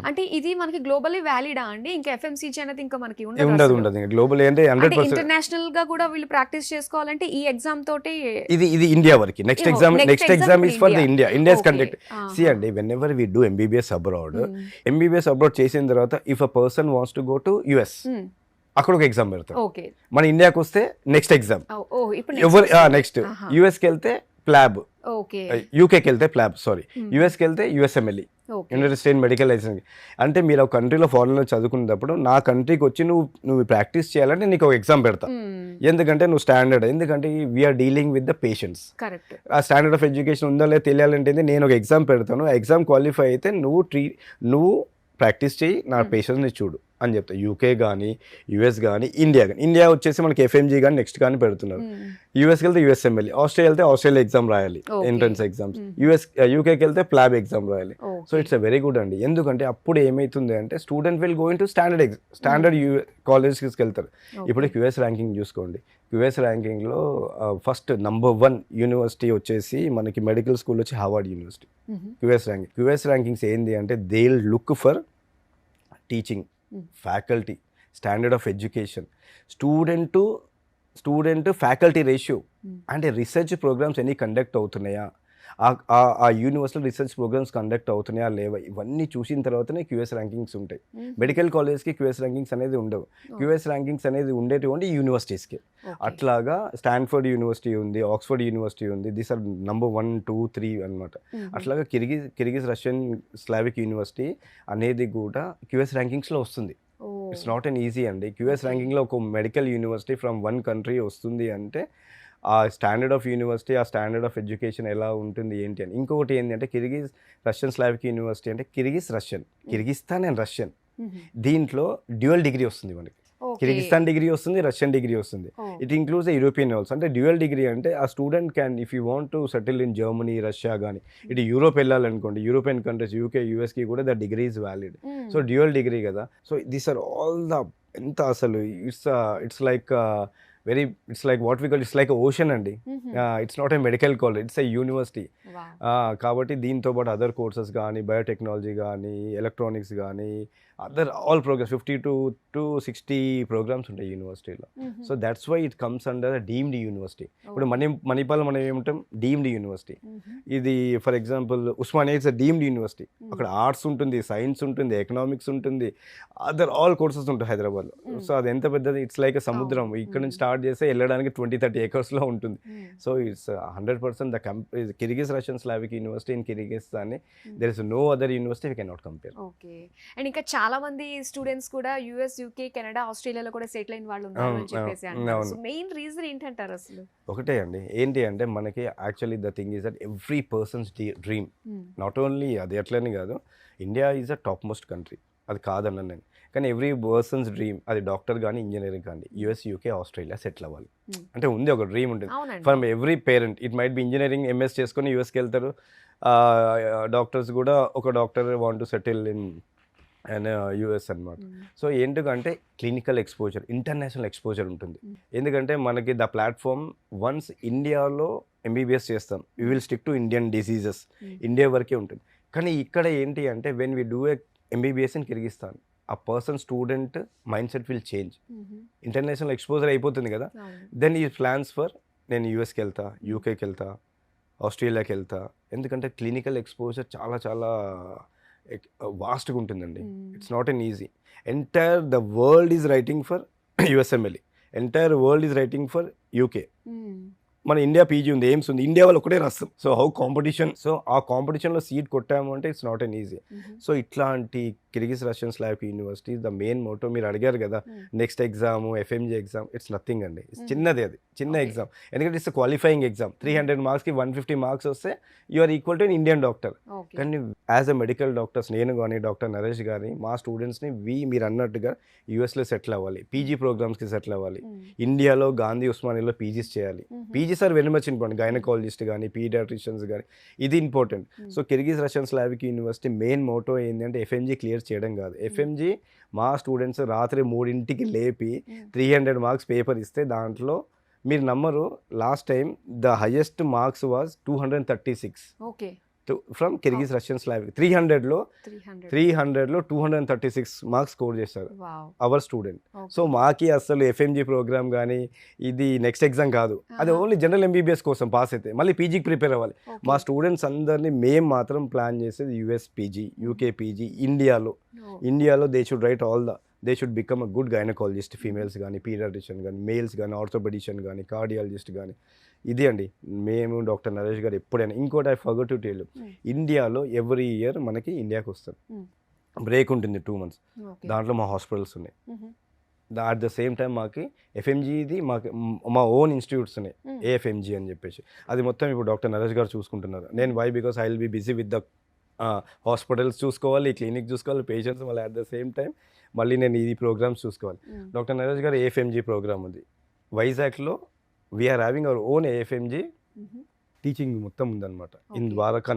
అంటే ఇది మనకి గ్లోబల్లీ వ్యాలిడా అండి? ఇంకా ఎఫ్ఎంసీజీ అనేది ఇంకా మనకి ఉండదు ఇంకా గ్లోబల్ అంటే 100% ఇంటర్నేషనల్ గా కూడా వీళ్ళు ప్రాక్టీస్ చేసుకోవాలంటే ఈ ఎగ్జామ్ తోటి ఇది ఇండియా వరకు. Next exam is for the India's conduct. See అండి, whenever we do MBBS abroad చేసిన తర్వాత if a person wants to go to US, అక్కడ ఒక ఎగ్జామ్ పెడతారు. మన ఇండియాకి వస్తే నెక్స్ట్ ఎగ్జామ్. నెక్స్ట్ యుఎస్కి వెళ్తే ప్లాబ్, యూకేకి వెళ్తే ప్లాబ్, యుఎస్కి వెళ్తే USMLE, United state medical licence. అంటే మీరు ఒక కంట్రీలో ఫారెన్లో చదువుకునేటప్పుడు నా కంట్రీకి వచ్చి నువ్వు ప్రాక్టీస్ చేయాలంటే నీకు ఒక ఎగ్జామ్ పెడతా. ఎందుకంటే నువ్వు స్టాండర్డ్, ఎందుకంటే we are dealing with the patients. ఆ స్టాండర్డ్ ఆఫ్ ఎడ్యుకేషన్ ఉందా లేదా తెలియాలంటే నేను ఒక ఎగ్జామ్ పెడతాను. ఎగ్జామ్ క్వాలిఫై అయితే నువ్వు ప్రాక్టీస్ చేయి, నా పేషెంట్స్ని చూడు. అని చెప్తా. యూకే కానీ, యూఎస్ కానీ, ఇండియా కానీ. ఇండియా వచ్చేసి మనకి ఎఫ్ఎంజీ కానీ నెక్స్ట్ కానీ పెడుతున్నారు. యూఎస్కి వెళ్తే యూఎస్ఎంఎల్ఈ, ఆస్ట్రేలియా వెళ్తే ఆస్ట్రేలియా ఎగ్జామ్ రాయాలి, ఎంట్రన్స్ ఎగ్జామ్స్. యూకేకి వెళ్తే ప్లాబ్ ఎగ్జామ్ రాయాలి. So it's a very good అండి. ఎందుకంటే అప్పుడు ఏమవుతుంది అంటే student will going to standard కాలేజ్కి వెళ్తారు. ఇప్పుడు క్యూఎస్ ర్యాంకింగ్ చూసుకోండి. క్యూఎస్ ర్యాంకింగ్లో ఫస్ట్ నంబర్ 1 యూనివర్సిటీ వచ్చేసి మనకి మెడికల్ స్కూల్ వచ్చి హార్వర్డ్ యూనివర్సిటీ. క్యూఎస్ ర్యాంకింగ్స్ ఏంది అంటే they look for teaching, faculty, standard of education, student faculty ratio, అంటే రీసెర్చ్ ప్రోగ్రామ్స్ ఎన్ని కండక్ట్ అవుతున్నాయా, ఆ యూనివర్సిటీలో రీసెర్చ్ ప్రోగ్రామ్స్ కండక్ట్ అవుతున్నాయా లేవా, ఇవన్నీ చూసిన తర్వాతనే క్యూఎస్ ర్యాంకింగ్స్ ఉంటాయి. మెడికల్ కాలేజ్కి క్యూఎస్ ర్యాంకింగ్స్ అనేది ఉండవు. క్యూఎస్ ర్యాంకింగ్స్ అనేది ఉండేటి ఓన్లీ యూనివర్సిటీస్కి. అట్లాగా స్టాన్ఫర్డ్ యూనివర్సిటీ ఉంది, ఆక్స్ఫర్డ్ యూనివర్సిటీ ఉంది. దీస్ ఆర్ నంబర్ 1, 2, 3 అనమాట. అట్లాగా కిర్గిజ్ రష్యన్ స్లావిక్ యూనివర్సిటీ అనేది కూడా క్యూఎస్ ర్యాంకింగ్స్లో వస్తుంది. ఇట్స్ నాట్ ఎన్ ఈజీ అండి. క్యూఎస్ ర్యాంకింగ్లో ఒక మెడికల్ యూనివర్సిటీ ఫ్రమ్ 1 కంట్రీ వస్తుంది అంటే ఆ స్టాండర్డ్ ఆఫ్ యూనివర్సిటీ, ఆ స్టాండర్డ్ ఆఫ్ ఎడ్యుకేషన్ ఎలా ఉంటుంది ఏంటి అని. ఇంకొకటి ఏంటి అంటే కిర్గిజ్ రష్యన్ స్లావిక్ యూనివర్సిటీ అంటే కిర్గిస్తాన్ అండ్ రష్యన్, దీంట్లో డ్యూయల్ డిగ్రీ వస్తుంది మనకి. కిర్గిస్తాన్ డిగ్రీ వస్తుంది, రష్యన్ డిగ్రీ వస్తుంది. It includes European also. అంటే డ్యూయల్ డిగ్రీ అంటే ఆ student can, if you want to settle in Germany, Russia కానీ, ఇటు యూరోప్ వెళ్ళాలనుకోండి, యూరోపియన్ కంట్రీస్, యూకే, యూఎస్కి కూడా the degree is valid. So dual degree కదా. So these are all the ఎంత అసలు it's like it's like what we call, it's like a ocean అండి. It's not a medical college, it's a university. కాబట్టి దీంతో పాటు other courses కానీ, biotechnology కానీ, electronics కానీ, other all programs 50 to 60 programs ఉంటాయి యూనివర్సిటీలో. So that's why it comes under deemed university. ఇప్పుడు మణిపాల్ మనం ఏమంటాం, డీమ్డ్ యూనివర్సిటీ. ఇది for example Osmania it's deemed university. అక్కడ ఆర్ట్స్ ఉంటుంది, సైన్స్ ఉంటుంది, ఎకనామిక్స్ ఉంటుంది, అదర్ ఆల్ కోర్సెస్ ఉంటాయి హైదరాబాద్లో. సో అది ఎంత పెద్దది, ఇట్స్ లైక్ సముద్రం. ఇక్కడ నుంచి స్టార్ట్ చేస్తే వెళ్ళడానికి 20-30 ఏకర్స్లో ఉంటుంది. So it's 100% the Kyrgyz Russian Slavic university in Kyrgyzstan. There is no other university we can not compare. Okay. And ఇంకా చాలా మంది స్టూడెంట్స్ కూడా యుఎస్, యూకే, కెనడా, ఆస్ట్రేలియాలో కూడా సెటిల్ అయిన వాళ్ళు ఉన్నారు అని చెప్పేసి అంటారు. సో మెయిన్ రీజన్ ఏంటంటారు అసలు? ఒకటే అండి, ఏంటి అంటే మనకి actually the thing is that every persons dream, not only అది ఎట్లని కాదు, India is a top most country, అది కాదన్నాను నేను. కానీ ఎవ్రీ పర్సన్స్ డ్రీమ్, అది డాక్టర్ కానీ, ఇంజనీరింగ్ కానీ, యూఎస్, యూకే, ఆస్ట్రేలియా సెటిల్ అవ్వాలి అంటే ఉంది, ఒక డ్రీమ్ ఉంటుంది from every parent. It might B engineering MS చేసుకొని యూఎస్కి వెళ్తారు. డాక్టర్స్ కూడా ఒక doctor want to settle in and US అనమాట. సో ఏంటంటే క్లినికల్ ఎక్స్పోజర్, ఇంటర్నేషనల్ ఎక్స్పోజర్ ఉంటుంది. ఎందుకంటే మనకి ద ప్లాట్ఫామ్, వన్స్ ఇండియాలో ఎంబీబీఎస్ చేస్తాం, we will stick to Indian diseases, India వరకే ఉంటుంది. కానీ ఇక్కడ ఏంటి అంటే when we do a MBBS in Kyrgyzstan, ఆ person student mindset will change. International exposure అయిపోతుంది కదా, దెన్ ఈ ప్లాన్స్ ఫర్ నేను యూఎస్కి వెళ్తా, యూకేకి వెళ్తా, ఆస్ట్రేలియాకి వెళ్తా. ఎందుకంటే క్లినికల్ ఎక్స్పోజర్ చాలా చాలా వాస్ట్గా ఉంటుందండి. It's not an easy. Entire the world is writing for USMLE, entire world is writing for UK. మన ఇండియా పీజీ ఉంది, ఎయిమ్స్ ఉంది, ఇండియా వాళ్ళు ఒకటే రాస్తాం. సో హౌ కాంపిటీషన్, సో ఆ కాంపిటీషన్లో సీట్ కొట్టాము అంటే it's not an easy. So ఇట్లాంటి Kyrgyz Russian Slavic university the main motto. మీరు అడిగారు కదా next exam FMG exam, it's nothing అండి, చిన్నది, అది చిన్న ఎగ్జామ్. ఎందుకంటే ఇట్స్ క్వాలిఫైయింగ్ ఎగ్జామ్. 300 మార్క్స్కి 150 మార్క్స్ వస్తే you are equal to an Indian doctor. కానీ యాజ్ అ మెడికల్ డాక్టర్స్, నేను కానీ డాక్టర్ నరేష్ గారిని, మా స్టూడెంట్స్ని మీరు అన్నట్టుగా యూఎస్లో సెటిల్ అవ్వాలి, పీజీ ప్రోగ్రామ్స్కి సెటిల్ అవ్వాలి, ఇండియాలో గాంధీ ఉస్మానియాలో పీజీస్ చేయాలి. PGs are very much important, gynaecologist కానీ, పీడియాట్రిషియన్స్ కానీ, ఇది important. So Kyrgyz Russian Slavic university main motto ఏంటంటే ఎఫ్ఎంజీ క్లియర్ చేయడం కాదు. ఎఫ్ఎంజీ మా స్టూడెంట్స్ రాత్రి 3 లేపి 300 మార్క్స్ పేపర్ ఇస్తే దాంట్లో మీరు నమ్మరు, last time the highest marks was 236. Okay. From Kyrgyz Russian Slavic 300లో 236 మార్క్స్ స్కోర్ చేశారు అవర్ స్టూడెంట్. సో మాకి అసలు ఎఫ్ఎంజీ ప్రోగ్రామ్ కానీ ఇది నెక్స్ట్ ఎగ్జామ్ కాదు, అది ఓన్లీ జనరల్ ఎంబీబీఎస్ కోసం పాస్ అయితే మళ్ళీ పీజీకి ప్రిపేర్ అవ్వాలి. మా స్టూడెంట్స్ అందరినీ మేము మాత్రం ప్లాన్ చేసేది యూఎస్ పీజీ, యూకే పీజీ. ఇండియాలో they should write all they should become a good gynaecologist, females కానీ, పీడియాట్రిషియన్ కానీ, మేల్స్ కానీ, ఆర్థోపెడిషియన్ కానీ, కార్డియాలజిస్ట్ కానీ. ఇది అండి మేము డాక్టర్ నరేష్ గారు ఎప్పుడైనా. ఇంకోటి ఐ ఫర్గట్ టు టెల్, ఇండియాలో ఎవ్రీ ఇయర్ మనకి ఇండియాకి వస్తారు, బ్రేక్ ఉంటుంది 2 months, దాంట్లో మా హాస్పిటల్స్ ఉన్నాయి. అట్ ద సేమ్ టైం మాకు ఎఫ్ఎంజీది మా ఓన్ ఇన్స్టిట్యూట్స్ ఉన్నాయి, ఏఎఫ్ఎంజీ అని చెప్పేసి. అది మొత్తం ఇప్పుడు డాక్టర్ నరేష్ గారు చూసుకుంటున్నారు. నేను why because I will be busy with the hospitals చూసుకోవాలి, క్లినిక్ చూసుకోవాలి, పేషెంట్స్, మళ్ళీ అట్ ద సేమ్ టైం మళ్ళీ నేను ఈ ప్రోగ్రామ్స్ చూసుకోవాలి. డాక్టర్ నరేష్ గారు ఏఎఫ్ఎంజీ ప్రోగ్రామ్ ఉంది వైజాగ్లో. We're having our own AFMG teaching మొత్తం ఉందన్నమాట ఇన్ ద్వారకా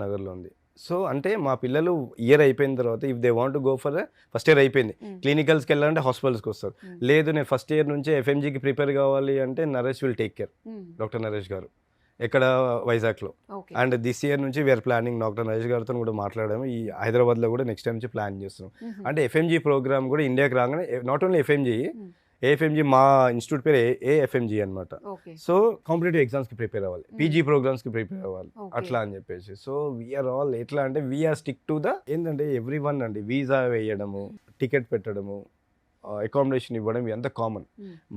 నగర్లో ఉంది. సో అంటే మా పిల్లలు ఇయర్ అయిపోయిన తర్వాత if they want go for first year అయిపోయింది క్లినికల్స్కి వెళ్ళాలంటే హాస్పిటల్స్కి వస్తారు. లేదు నేను ఫస్ట్ ఇయర్ నుంచే ఎఫ్ఎంజీకి ప్రిపేర్ కావాలి అంటే Naresh will take care, doctor Naresh గారు ఎక్కడ వైజాగ్లో. అండ్ దిస్ ఇయర్ నుంచి వీఆర్ ప్లానింగ్ డాక్టర్ నరేష్ గారితో కూడా మాట్లాడాము. ఈ హైదరాబాద్లో కూడా నెక్స్ట్ టైం నుంచి ప్లాన్ చేస్తున్నాం. అంటే ఎఫ్ఎంజీ ప్రోగ్రామ్ కూడా ఇండియాకి రాగానే నాట్ ఓన్లీ ఎఫ్ఎంజీ, ఏఎఫ్ఎంజీ మా ఇన్స్టిట్యూట్ పేరు ఏఎఫ్ఎంజీ అనమాట. సో కాంపిటేటివ్ ఎగ్జామ్స్కి ప్రిపేర్ అవ్వాలి, పీజీ ప్రోగ్రామ్స్కి ప్రిపేర్ అవ్వాలి అట్లా అని చెప్పేసి. సో వీఆర్ ఆల్ ఎట్లా అంటే వీఆర్ స్టిక్ టు ద ఏంటంటే ఎవ్రీ వన్ అండి. వీసా వేయడము, టికెట్ పెట్టడము, అకామిడేషన్ ఇవ్వడం ఇదంతా కామన్.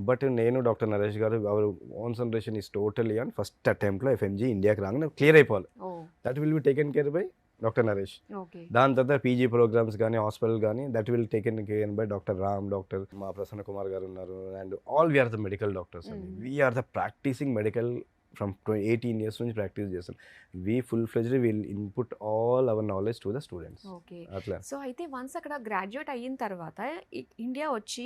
బట్ నేను డాక్టర్ నరేష్ గారు our concentration is totally on first అటెంప్ట్లో ఎఫ్ఎంజీ ఇండియాకి రాగానే క్లియర్ అయిపోవాలి. That will be taken care by doctor Naresh. దాని తర్వాత పీజీ ప్రోగ్రామ్స్ కానీ హాస్పిటల్ కానీ that will taken care by doctor Ram, doctor మా ప్రసన్న కుమార్ గారు ఉన్నారు. And all we're the medical doctors అండి. We're the practising medical from 18 years నుంచి ప్రాక్టీస్ చేస్తాం. We full fledged will input all our knowledge to the students. అట్లా. So అయితే once అక్కడ graduate అయిన తర్వాత ఇండియా వచ్చి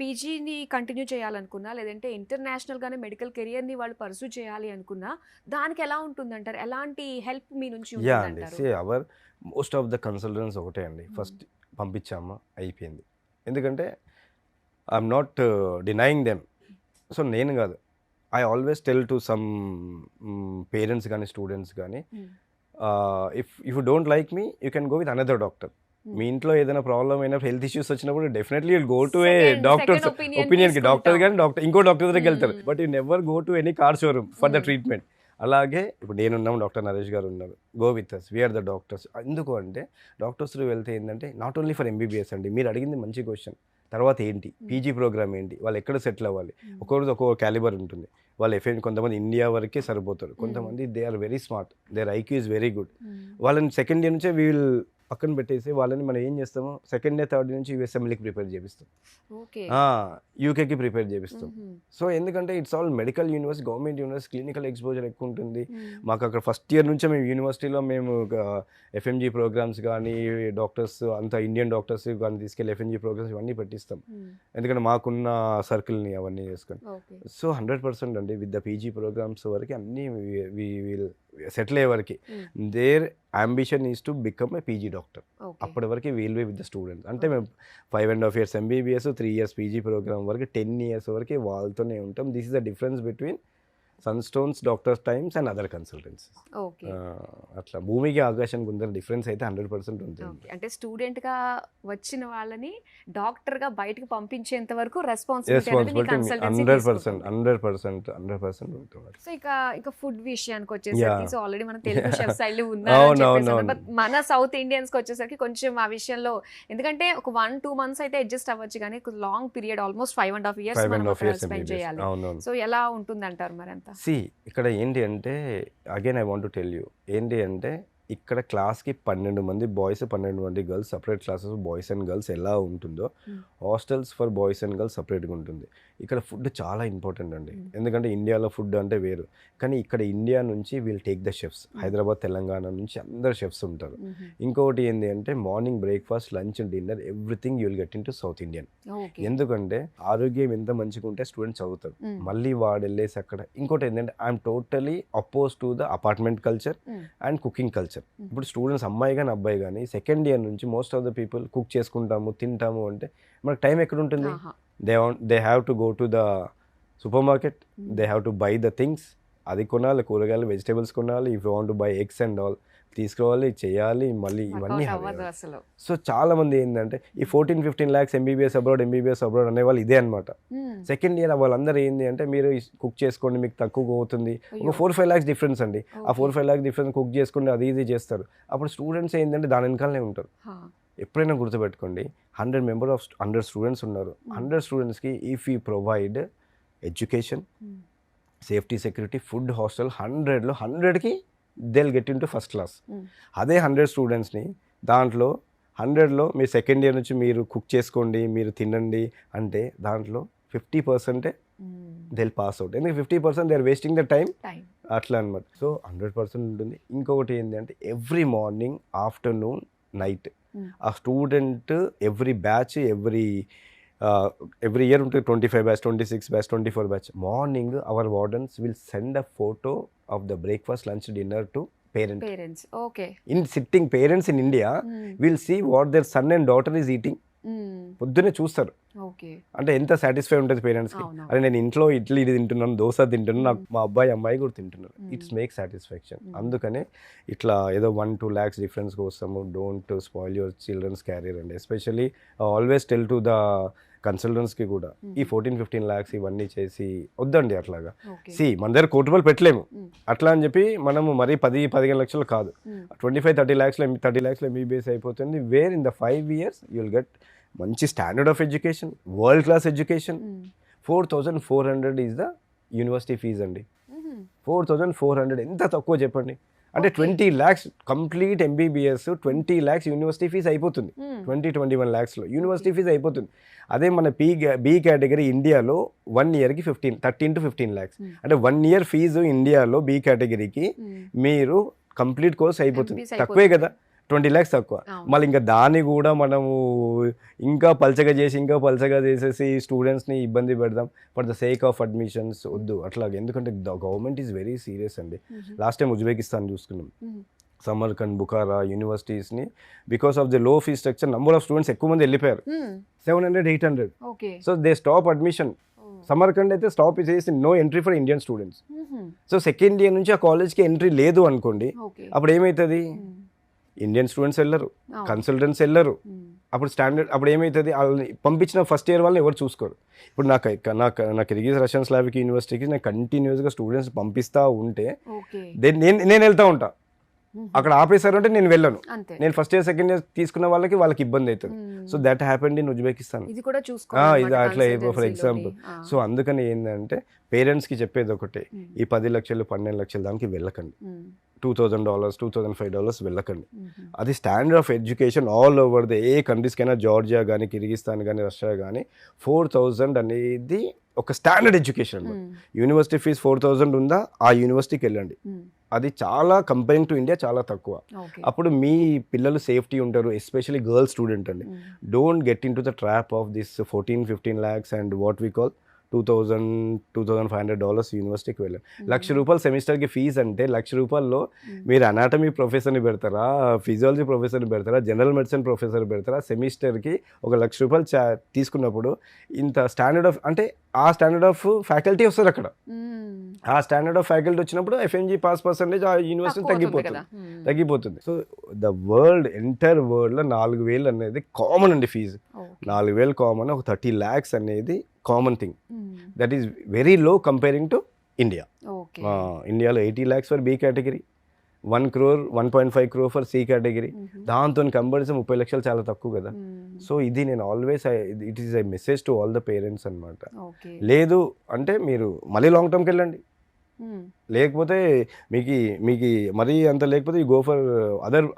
పీజీని కంటిన్యూ చేయాలనుకున్నా, లేదంటే ఇంటర్నేషనల్గానే మెడికల్ కెరియర్ని వాళ్ళు పర్సూ చేయాలి అనుకున్నా దానికి ఎలా ఉంటుందంటారు? ఎలాంటి హెల్ప్ మీ నుంచి ఉంటుందంటారు? Our most of the consultants ఒకటే అండి, ఫస్ట్ పంపించామా అయిపోయింది. ఎందుకంటే I'm not denying them. So నేను కాదు, I always tell to some parents కానీ స్టూడెంట్స్ కానీ, if you don't like me you can go with another doctor. మీ ఇంట్లో ఏదైనా ప్రాబ్లమ్ అయినా హెల్త్ ఇష్యూస్ వచ్చినప్పుడు definitely will go to a doctor's ఒపీనియన్కి, డాక్టర్ కానీ ఇంకో డాక్టర్ దగ్గరికి వెళ్తారు. But you never go to any car showroom for the treatment. అలాగే ఇప్పుడు నేనున్నాం, డాక్టర్ నరేష్ గారు ఉన్నారు, go with us, we are the doctors. ఎందుకు అంటే డాక్టర్స్ వెళ్తే ఏంటంటే నాట్ ఓన్లీ ఫర్ ఎంబీబీఎస్ అండి. మీరు అడిగింది మంచి క్వశ్చన్. తర్వాత ఏంటి పీజీ ప్రోగ్రామ్ ఏంటి, వాళ్ళు ఎక్కడ సెటిల్ అవ్వాలి, ఒక్కొక్కరు ఒక్కొక్క క్యాలిబర్ ఉంటుంది. వాళ్ళు కొంతమంది ఇండియా వరకే సరిపోతారు, కొంతమంది they are very smart, their IQ is very good. వాళ్ళని సెకండ్ ఇయర్ నుంచే వీల్ పక్కన పెట్టేసి వాళ్ళని మనం ఏం చేస్తాము, సెకండ్ ఇయర్ థర్డ్ ఇయర్ నుంచి యూఎస్ఎంఎల్కి ప్రిపేర్ చేపిస్తాం, యూకేకి ప్రిపేర్ చేపిస్తాం. సో ఎందుకంటే it's all medical university, government university, clinical exposure ఎక్కువ ఉంటుంది మాకు. అక్కడ ఫస్ట్ ఇయర్ నుంచే మేము యూనివర్సిటీలో మేము ఎఫ్ఎంజీ ప్రోగ్రామ్స్ కానీ డాక్టర్స్ అంతా ఇండియన్ డాక్టర్స్ కానీ తీసుకెళ్ళి ఎఫ్ఎంజీ ప్రోగ్రామ్స్ ఇవన్నీ పెట్టిస్తాం. ఎందుకంటే మాకున్న సర్కిల్ని అవన్నీ చేసుకొని. సో 100% అండి విత్ ద పీజీ ప్రోగ్రామ్స్ వరకు అన్నీ విల్ సెటిల్ అయ్యే వరకు their ambition is to become a PG doctor. అప్పటి వరకు we'll be with the students. అంటే మేము 5.5 years MBBS, 3 years PG programme వరకు 10 years వరకు వాళ్ళతోనే ఉంటాం. This is the difference between సన్స్టోన్స్ doctors times and other consultancy. అట్లా భూమికి ఆకాశానికి ఉందా డిఫరెన్స్ అయితే 100% ఉంటుంది. అంటే స్టూడెంట్ గా వచ్చిన వాళ్ళని డాక్టర్ గా బయటకు పంపించేంత వరకు రెస్పాన్సిబిలిటీ 100% ఉంటుంది. సో ఇక ఫుడ్ విషయానికి వచ్చేసరికి, సో ఆల్రెడీ మన తెలుగు షెఫ్ స్టైల్ ఉన్నారు, బట్ మన సౌత్ ఇండియన్స్ కి వచ్చేసరికి కొంచెం ఆ విషయంలో, ఎందుకంటే ఒక 1-2 months అయితే అడ్జస్ట్ అవ్వచ్చు, కానీ long period almost 5.5 years spend చేయాలి. సో ఎలా ఉంటుంది అంటారు మరి అంతా? ఇక్కడ ఏంటి అంటే again I want to tell you ఏంటి అంటే ఇక్కడ క్లాస్కి 12 మంది బాయ్స్, 12 మంది girls, separate classes boys and girls ఎలా ఉంటుందో hostels for boys and girls సపరేట్గా ఉంటుంది. ఇక్కడ ఫుడ్ చాలా ఇంపార్టెంట్ అండి, ఎందుకంటే ఇండియాలో ఫుడ్ అంటే వేరు, కానీ ఇక్కడ ఇండియా నుంచి wheel take the chefs, Hyderabad Telangana నుంచి అందరు షెఫ్స్ ఉంటారు. ఇంకొకటి ఏంటి అంటే morning breakfast, lunch, dinner everything you will get in to south Indian. ఎందుకంటే ఆరోగ్యం ఎంత మంచిగా ఉంటే స్టూడెంట్స్ చదువుతారు. మళ్ళీ వాడు వెళ్ళేసి అక్కడ ఇంకోటి ఏంటంటే I'm totally oppose to the apartment culture and cooking culture. ఇప్పుడు స్టూడెంట్స్ అమ్మాయి కానీ అబ్బాయి కానీ సెకండ్ ఇయర్ నుంచి most of the people cook చేసుకుంటాము, తింటాము అంటే మనకు టైం ఎక్కడ ఉంటుంది? They have to go to the super market, they have to buy the things, అది కొనాలి, కూరగాయలు వెజిటేబుల్స్ కొనాలి, if you want to buy eggs and all తీసుకోవాలి, చేయాలి, మళ్ళీ ఇవన్నీ. సో చాలా మంది ఏంటంటే ఈ 14-15 lakhs ఎంబీబీఎస్ అబ్రాడ్ అనే వాళ్ళు ఇదే అనమాట. సెకండ్ ఇయర్ వాళ్ళందరూ ఏంటి అంటే మీరు కుక్ చేసుకోండి, మీకు తక్కువ అవుతుంది, ఒక 4-5 lakhs డిఫరెన్స్ అండి. ఆ 4-5 lakhs డిఫరెన్స్ కుక్ చేసుకోండి, అది ఇది చేస్తారు. అప్పుడు స్టూడెంట్స్ ఏంటంటే దాని వెనకాలనే ఉంటారు. ఎప్పుడైనా గుర్తుపెట్టుకోండి, 100 స్టూడెంట్స్ ఉన్నారు. 100 స్టూడెంట్స్కి if you provide education, safety, security, food, hostel, 100లో 100కి they will get into first class. అదే 100 స్టూడెంట్స్ని దాంట్లో 100లో మీరు సెకండ్ ఇయర్ నుంచి మీరు కుక్ చేసుకోండి, మీరు తినండి అంటే దాంట్లో 50% దే విల్ పాస్ అవుట్. ఎందుకంటే 50% they are wasting the time అట్లా అనమాట. సో 100% ఉంటుంది. ఇంకొకటి ఏంటంటే ఎవ్రీ మార్నింగ్, ఆఫ్టర్నూన్, నైట్ ఆ student every batch every year ఉంటుంది 25 batch, 26 batch, 24 batch. Morning our wardens will send a photo of the breakfast, lunch, dinner to parents. Okay. In sitting parents in India will see what their son and daughter is eating. పొద్దునే చూస్తారు. అంటే ఎంత satisfy ఉంటుంది పేరెంట్స్కి. అరే నేను ఇంట్లో ఇడ్లీ ఇది తింటున్నాను, దోశ తింటున్నాను, నాకు మా అమ్మాయి కూడా తింటున్నారు. It's make satisfaction. అందుకనే ఇట్లా ఏదో 1-2 lakhs డిఫరెన్స్ కోసము don't spoil your children's career అండి. Especially always tell to the కన్సల్టెంట్స్కి కూడా ఈ 14-15 lakhs ఇవన్నీ చేసి వద్దండి అట్లాగా. మన దగ్గర ₹1 పెట్టలేము అట్లా అని చెప్పి మనము మరీ 10-15 లక్షలు కాదు, 25-30 lakhs MBBS అయిపోతుంది. Where in the 5 years you will get మంచి standard of education, world class education. 4,400 is the university fees అండి. 4,400 ఎంత తక్కువ చెప్పండి. అంటే 20 lakhs complete MBBS, 20 lakhs university fees అయిపోతుంది. 20-21 lakhsలో యూనివర్సిటీ ఫీజ్ అయిపోతుంది. అదే మన బి కేటగిరీ ఇండియాలో 1 yearకి 13-15 lakhs. అంటే 1 year ఫీజు ఇండియాలో బి కేటగిరీకి మీరు కంప్లీట్ కోర్స్ అయిపోతుంది. తక్కువే కదా, 20 lakhs తక్కువ. మళ్ళీ ఇంకా దాన్ని కూడా మనము ఇంకా పల్చగా చేసేసి స్టూడెంట్స్ని ఇబ్బంది పెడదాం for the sake of admissions. వద్దు అట్లాగే. ఎందుకంటే గవర్నమెంట్ ఈజ్ వెరీ సీరియస్ అండి. లాస్ట్ టైం ఉజ్బెకిస్తాన్ చూసుకున్నాం, సమర్కండ్, బుఖారా యూనివర్సిటీస్ని because of the low fee structure number of students ఎక్కువ మంది వెళ్ళిపోయారు, 700-800. So they stop admission. Samarkand అయితే స్టాప్ చేసి no entry for Indian students. So second year నుంచి ఆ కాలేజ్కి ఎంట్రీ లేదు అనుకోండి, అప్పుడు ఏమవుతుంది? ఇండియన్ స్టూడెంట్స్ వెళ్ళరు, కన్సల్టెంట్స్ వెళ్ళరు. అప్పుడు ఏమవుతుంది? వాళ్ళని పంపించిన ఫస్ట్ ఇయర్ వాళ్ళని ఎవరు చూసుకోరు. ఇప్పుడు నాకు కిర్గిజ్ రష్యన్ స్లావిక్ యూనివర్సిటీకి నేను కంటిన్యూస్గా స్టూడెంట్స్ పంపిస్తూ ఉంటే నేను వెళ్తూ ఉంటా. అక్కడ ఆపేశారు అంటే నేను వెళ్ళను. నేను ఫస్ట్ ఇయర్ సెకండ్ ఇయర్ తీసుకున్న వాళ్ళకి ఇబ్బంది అవుతుంది. So that happened in Uzbekistan. ఇది అట్లా ఫర్ ఎగ్జాంపుల్. సో అందుకని ఏంటంటే పేరెంట్స్కి చెప్పేది ఒకటే, ఈ 10 లక్షలు 12 లక్షలు దానికి వెళ్ళకండి. $2,000, $2,500 వెళ్ళకండి. అది standard of education all over the a కంట్రీస్కైనా, జార్జియా కానీ, కిర్గిస్తాన్ కానీ, రష్యా కానీ 4,000 అనేది ఒక స్టాండర్డ్ ఎడ్యుకేషన్. యూనివర్సిటీ ఫీజు 4,000 ఉందా, ఆ యూనివర్సిటీకి వెళ్ళండి. అది చాలా కంపేరింగ్ టు ఇండియా చాలా తక్కువ. అప్పుడు మీ పిల్లలు సేఫ్టీ ఉంటారు, ఎస్పెషల్లీ గర్ల్స్ స్టూడెంట్ అండి. Don't get in to the trap of this 14-15 lakhs and what we call $2,000-$2,500 యూనివర్సిటీకి వెళ్ళారు. ₹1,00,000 సెమిస్టర్కి ఫీజు అంటే ₹1,00,000లో మీరు అనాటమీ ప్రొఫెసర్ని పెడతారా, ఫిజియాలజీ ప్రొఫెసర్ని పెడతారా, జనరల్ మెడిసిన్ ప్రొఫెసర్ పెడతారా? సెమిస్టర్కి ఒక ₹1,00,000 తీసుకున్నప్పుడు ఇంత స్టాండర్డ్ ఆఫ్, అంటే ఆ స్టాండర్డ్ ఆఫ్ ఫ్యాకల్టీ వస్తారు అక్కడ. ఆ స్టాండర్డ్ ఆఫ్ ఫ్యాకల్టీ వచ్చినప్పుడు FNG పాస్ పర్సెంటేజ్ ఆ యూనివర్సిటీ తగ్గిపోతుంది. సో ద ఎంటైర్ వరల్డ్లో 4,000 అనేది కామన్ అండి ఫీజు. 4,000 కామన్. ఒక 30 lakhs అనేది common thing. That is very low comparing to India. ఇండియాలో 80 lakhs for B category, 1 crore 1.5 crore for C category. దాంతో కంపారిజన్ 30 లక్షలు చాలా తక్కువ కదా. సో ఇది నేను always it is a message to all the parents అనమాట. లేదు అంటే మీరు మళ్ళీ లాంగ్ టర్మ్కి వెళ్ళండి, లేకపోతే మీకు మరీ అంత లేకపోతే you go for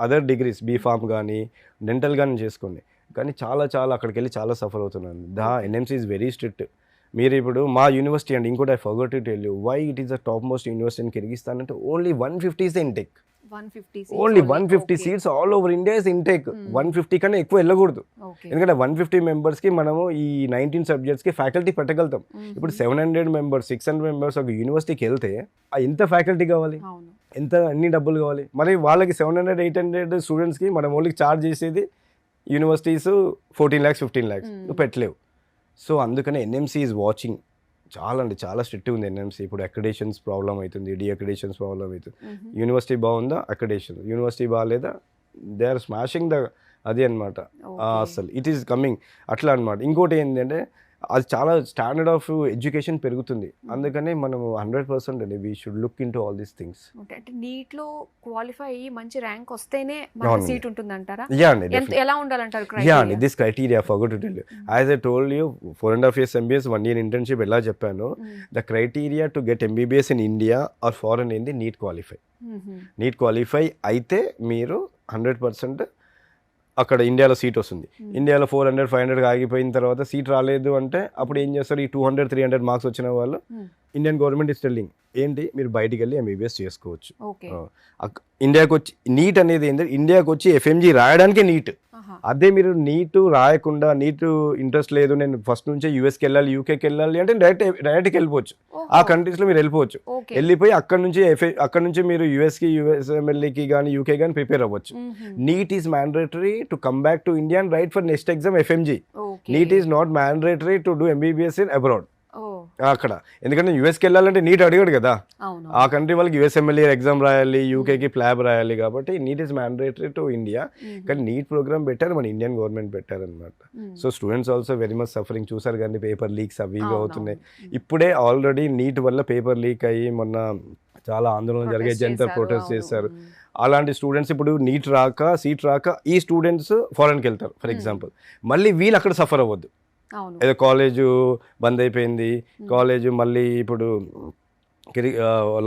other degrees, B Pharm కానీ, డెంటల్ కానీ చేసుకోండి. కానీ చాలా అక్కడికి వెళ్ళి చాలా సఫర్ అవుతున్నాను. NMC is very strict. మీరు ఇప్పుడు మా యూనివర్సిటీ అండి, ఇంకోటి I forgot to tell you why it is the top most university in Kyrgyzstan అంటే only 150 is the intake. Only 150 seats all over India is intake. 150 కన్నా ఎక్కువ వెళ్ళకూడదు. ఎందుకంటే 150 మెంబర్స్కి మనము ఈ 19 సబ్జెక్ట్స్కి ఫ్యాకల్టీ పెట్టగలుగుతాం. ఇప్పుడు 700 members 600 members ఒక యూనివర్సిటీకి వెళ్తే ఎంత ఫ్యాకల్టీ కావాలి, ఎన్ని డబ్బులు కావాలి? మరి వాళ్ళకి 700-800 స్టూడెంట్స్కి మనం ఓన్లీ ఛార్జ్ చేసేది యూనివర్సిటీస్ 14 lakhs 15 lakhs నువ్వు పెట్టలేవు. సో అందుకనే NMC ఈజ్ వాచింగ్. చాలా స్ట్రిక్ట్ ఉంది NMC. ఇప్పుడు అక్రిడేషన్స్ ప్రాబ్లం అవుతుంది, డీఅక్రిడేషన్స్ ప్రాబ్లం అవుతుంది. యూనివర్సిటీ బాగుందా, అక్రిడేషన్. యూనివర్సిటీ బాగాలేదా, దే ఆర్ స్మాషింగ్ ద అది అనమాట. అసలు ఇట్ ఈస్ కమింగ్ అట్లా అనమాట. ఇంకోటి ఏంటంటే అది చాలా స్టాండర్డ్ ఆఫ్ ఎడ్యుకేషన్ పెరుగుతుంది. అందుకనే మనము 100% అండి we should look in to all these things. అంటే నీట్లో క్వాలిఫై అయ్యి మంచి ర్యాంక్ వస్తేనే సీట్ ఉంటుందంటారా? ఎలా ఉండాలంటారు? This criteria forgot to tell you. As I told you 4.5 years MBS 1 year internship ఎలా చెప్పాను, the criteria to get MBBS in India or foreign ఏంది నీట్ క్వాలిఫై. నీట్ క్వాలిఫై అయితే మీరు 100% అక్కడ ఇండియాలో సీట్ వస్తుంది. ఇండియాలో 400-500 ఆగిపోయిన తర్వాత సీట్ రాలేదు అంటే అప్పుడు ఏం చేస్తారు, ఈ 200-300 మార్క్స్ వచ్చిన వాళ్ళు ఇండియన్ గవర్నమెంట్ ఇస్ టెల్లింగ్ ఏంటి, మీరు బయటికి వెళ్ళి ఎంబీబీఎస్ చేసుకోవచ్చు. ఓకే. ఇండియాకి వచ్చి నీట్ అనేది ఏంటంటే ఇండియాకి వచ్చి ఎఫ్ఎంజీ రాయడానికి నీట్. అదే మీరు నీట్ రాయకుండా, నీట్ ఇంట్రెస్ట్ లేదు, నేను ఫస్ట్ నుంచే యూఎస్కి వెళ్ళాలి, యూకేకి వెళ్ళాలి అంటే డైరెక్ట్కి వెళ్ళిపోవచ్చు. ఆ కంట్రీస్లో మీరు వెళ్ళిపోవచ్చు. వెళ్ళిపోయి అక్కడ నుంచి మీరు యూఎస్కి, యూఎస్ఎంఎల్ఏకి కానీ యూకే కానీ ప్రిపేర్ అవ్వచ్చు. NEET is mandatory to come back to India and write for next exam FMG. NEET is not mandatory to do MBBS in abroad. అక్కడ ఎందుకంటే యూఎస్కి వెళ్ళాలంటే నీట్ అడిగాడు కదా, ఆ కంట్రీ వాళ్ళకి యూఎస్ఎంఎల్ఏ ఎగ్జామ్ రాయాలి, యూకేకి ప్లాబ్ రాయాలి, కాబట్టి NEET is mandatory to India. కానీ నీట్ ప్రోగ్రామ్ పెట్టారు, మన ఇండియన్ గవర్నమెంట్ పెట్టారనమాట. So students also very much suffering. చూసారు కానీ పేపర్ లీక్స్ అవి ఇవి అవుతున్నాయి. ఇప్పుడే ఆల్రెడీ నీట్ వల్ల పేపర్ లీక్ అయ్యి మొన్న చాలా ఆందోళన జరిగే, జనతా ప్రొటెస్ట్ చేశారు. అలాంటి స్టూడెంట్స్ ఇప్పుడు నీట్ రాక, సీట్ రాక ఈ స్టూడెంట్స్ ఫారెన్కి వెళ్తారు ఫర్ ఎగ్జాంపుల్. మళ్ళీ వీళ్ళు అక్కడ సఫర్ అవ్వద్దు. ఏదో కాలేజు బంద్ అయిపోయింది, కాలేజ్ మళ్ళీ ఇప్పుడు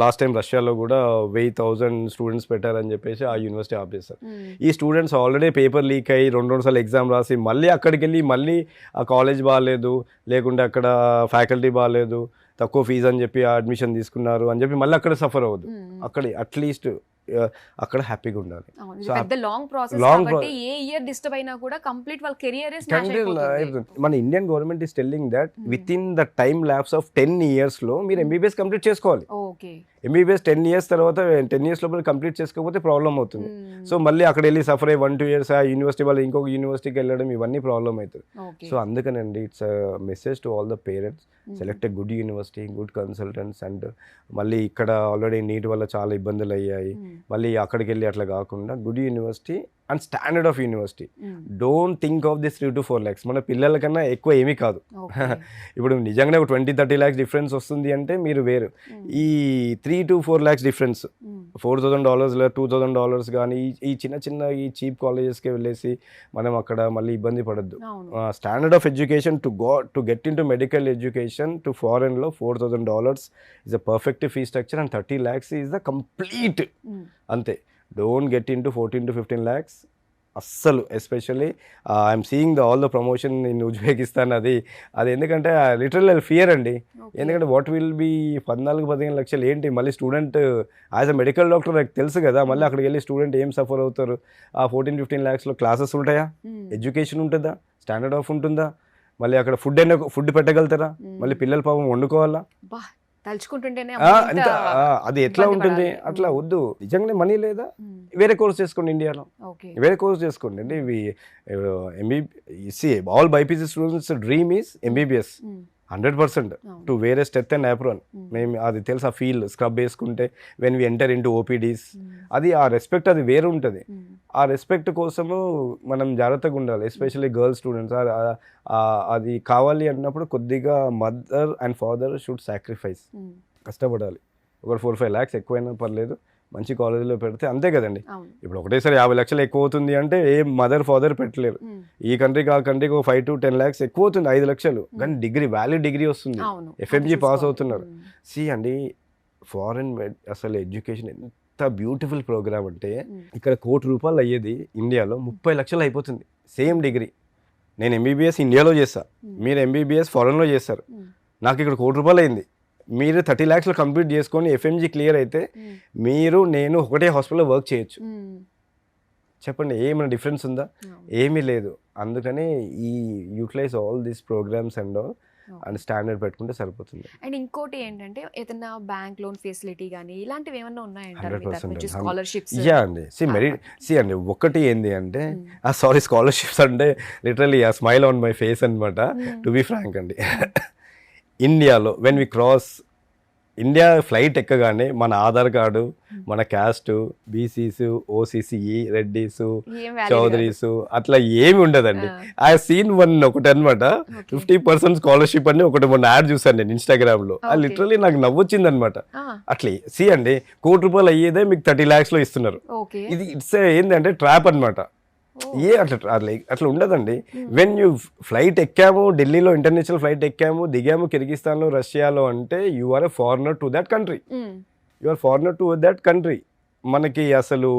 లాస్ట్ టైం రష్యాలో కూడా 1000 స్టూడెంట్స్ పెట్టారని చెప్పేసి ఆ యూనివర్సిటీ ఆపేస్తారు. ఈ స్టూడెంట్స్ ఆల్రెడీ పేపర్ లీక్ అయ్యి 2 సార్లు ఎగ్జామ్ రాసి మళ్ళీ అక్కడికి వెళ్ళి మళ్ళీ ఆ కాలేజ్ బాగాలేదు, లేకుంటే అక్కడ ఫ్యాకల్టీ బాగాలేదు, తక్కువ ఫీజు అని చెప్పి అడ్మిషన్ తీసుకున్నారు అని చెప్పి మళ్ళీ అక్కడ సఫర్ అవ్వద్దు. అక్కడ అట్లీస్ట్ అక్కడ హ్యాపీగా ఉండాలి. మన Indian government is telling that within the time lapse of 10 years లో మీరు ఎంబీబీఎస్ కంప్లీట్ చేసుకోవాలి. ఎంబీబీఎస్ 10 years తర్వాత 10 years లోపల కంప్లీట్ చేసుకోకపోతే ప్రాబ్లం అవుతుంది. సో మళ్ళీ అక్కడ వెళ్ళి సఫర్ అయ్యి 1-2 years ఆ యూనివర్సిటీ వాళ్ళు ఇంకొక యూనివర్సిటీకి వెళ్ళడం ఇవన్నీ ప్రాబ్లం అవుతుంది. సో అందుకనండి it's message to all the parents, select a good university, good consultants. And మళ్ళీ ఇక్కడ ఆల్రెడీ నీట్ వల్ల చాలా ఇబ్బందులు అయ్యాయి, మళ్ళీ అక్కడికి వెళ్ళి అట్లా కాకుండా good university and standard of university. Don't think of this 3 to 4 lakhs. మన పిల్లల కన్నా ఎక్కువ ఏమీ కాదు. ఇప్పుడు నిజంగానే ఒక 20-30 lakhs డిఫరెన్స్ వస్తుంది అంటే మీరు వేరు. ఈ 3 to 4 lakhs డిఫరెన్స్, $4,000 $2,000 కానీ ఈ చిన్న ఈ చీప్ కాలేజెస్కి వెళ్ళేసి మనం అక్కడ మళ్ళీ ఇబ్బంది పడద్దు. Standard of education to get into medical education to ఫారెన్లో $4,000 is a perfect fee structure and 30 lakhs is the complete. అంతే. Don't get into 14 to 15 lakhs అస్సలు. Especially I'm seeing all the promotion in Uzbekistan. అది ఎందుకంటే literal fear అండి. ఎందుకంటే what will be 14-15 లక్షలు ఏంటి, మళ్ళీ student as a medical doctor నాకు తెలుసు కదా, మళ్ళీ అక్కడికి వెళ్ళి స్టూడెంట్ ఏం సఫర్ అవుతారు. ఆ 14-15 lakhsలో క్లాసెస్ ఉంటాయా, ఎడ్యుకేషన్ ఉంటుందా, స్టాండర్డ్ ఆఫ్ ఉంటుందా, మళ్ళీ అక్కడ ఫుడ్ పెట్టగలుగుతారా, మళ్ళీ పిల్లల పాపం వండుకోవాలా, అది ఎట్లా ఉంటుంది. అట్లా వద్దు. నిజంగానే మనీ లేదా, వేరే కోర్స్ చేసుకోండి, ఇండియాలో వేరే కోర్స్ చేసుకోండి అండి. All BiPC students dream is MBBS 100% to wear a steth and apron. మేము అది తెలుసు, ఆ ఫీల్ స్క్రబ్ వేసుకుంటే when we enter into OPDs, అది ఆ రెస్పెక్ట్ అది వేరు ఉంటుంది. ఆ రెస్పెక్ట్ కోసము మనం జాగ్రత్తగా ఉండాలి, ఎస్పెషల్లీ గర్ల్స్ స్టూడెంట్స్. అది కావాలి అన్నప్పుడు కొద్దిగా mother and father should sacrifice, కష్టపడాలి. ఒక 4-5 lakhs ఎక్కువైనా పర్లేదు, మంచి కాలేజీలో పెడితే అంతే కదండి. ఇప్పుడు ఒకటేసారి 50 లక్షలు ఎక్కువ అవుతుంది అంటే ఏ మదర్ ఫాదర్ పెట్టలేరు. ఈ కంట్రీకి ఆ కంట్రీకి ఒక 5 to 10 lakhs ఎక్కువ అవుతుంది, 5 లక్షలు. కానీ డిగ్రీ, వ్యాలిడ్ డిగ్రీ వస్తుంది, ఎఫ్ఎంజీ పాస్ అవుతున్నారు. అండి ఫారెన్ అసలు ఎడ్యుకేషన్ ఎంత బ్యూటిఫుల్ ప్రోగ్రామ్ అంటే, ఇక్కడ ₹1,00,00,000 అయ్యేది ఇండియాలో 30 లక్షలు అయిపోతుంది సేమ్ డిగ్రీ. నేను ఎంబీబీఎస్ ఇండియాలో చేస్తా, మీరు ఎంబీబీఎస్ ఫారెన్లో చేస్తారు, నాకు ఇక్కడ ₹1,00,00,000 అయింది. మీరు 30 lakhsలో కంప్లీట్ చేసుకొని ఎఫ్ఎంజీ క్లియర్ అయితే నేను ఒకటే హాస్పిటల్లో వర్క్ చేయొచ్చు. చెప్పండి, ఏమైనా డిఫరెన్స్ ఉందా? ఏమీ లేదు. అందుకని ఈ utilize all these programs and and standard పెట్టుకుంటే సరిపోతుంది. అండ్ ఇంకోటి ఏంటంటే ఏదైనా బ్యాంక్ లోన్ ఫెసిలిటీ కానీ ఇలాంటివి ఏమన్నా ఉన్నాయంటే స్కాలర్షిప్స్? యా అండి. అండి ఒకటి ఏంది అంటే, స్కాలర్షిప్స్ అంటే literally a smile on my face అనమాట, టు బి ఫ్రాంక్ అండి. ఇండియాలో when we cross India flight ఎక్కగానే మన ఆధార్ కార్డు, మన caste, BCs, OCs, Reddys, Chowdarys అట్లా ఏమి ఉండదండి. ఐ సీన్ ఒకటి అనమాట, 50% స్కాలర్షిప్ అని ఒకటి మొన్న యాడ్ చూసాను నేను ఇన్స్టాగ్రామ్లో. అది లిటరలీ నాకు నవ్వొచ్చింది అనమాట. అట్లా అండి ₹1,00,00,000 అయ్యేదే మీకు 30 lakhsలో ఇస్తున్నారు. ఇది ఇట్స్ ఏంటంటే ట్రాప్ అనమాట. అట్లా ఉండదండి. వెన్ యూ ఫ్లైట్ ఎక్కాము, ఢిల్లీలో ఇంటర్నేషనల్ ఫ్లైట్ ఎక్కాము, దిగాము కిర్గిస్తాన్లో, రష్యాలో అంటే you are a foreigner to that country. మనకి అసలు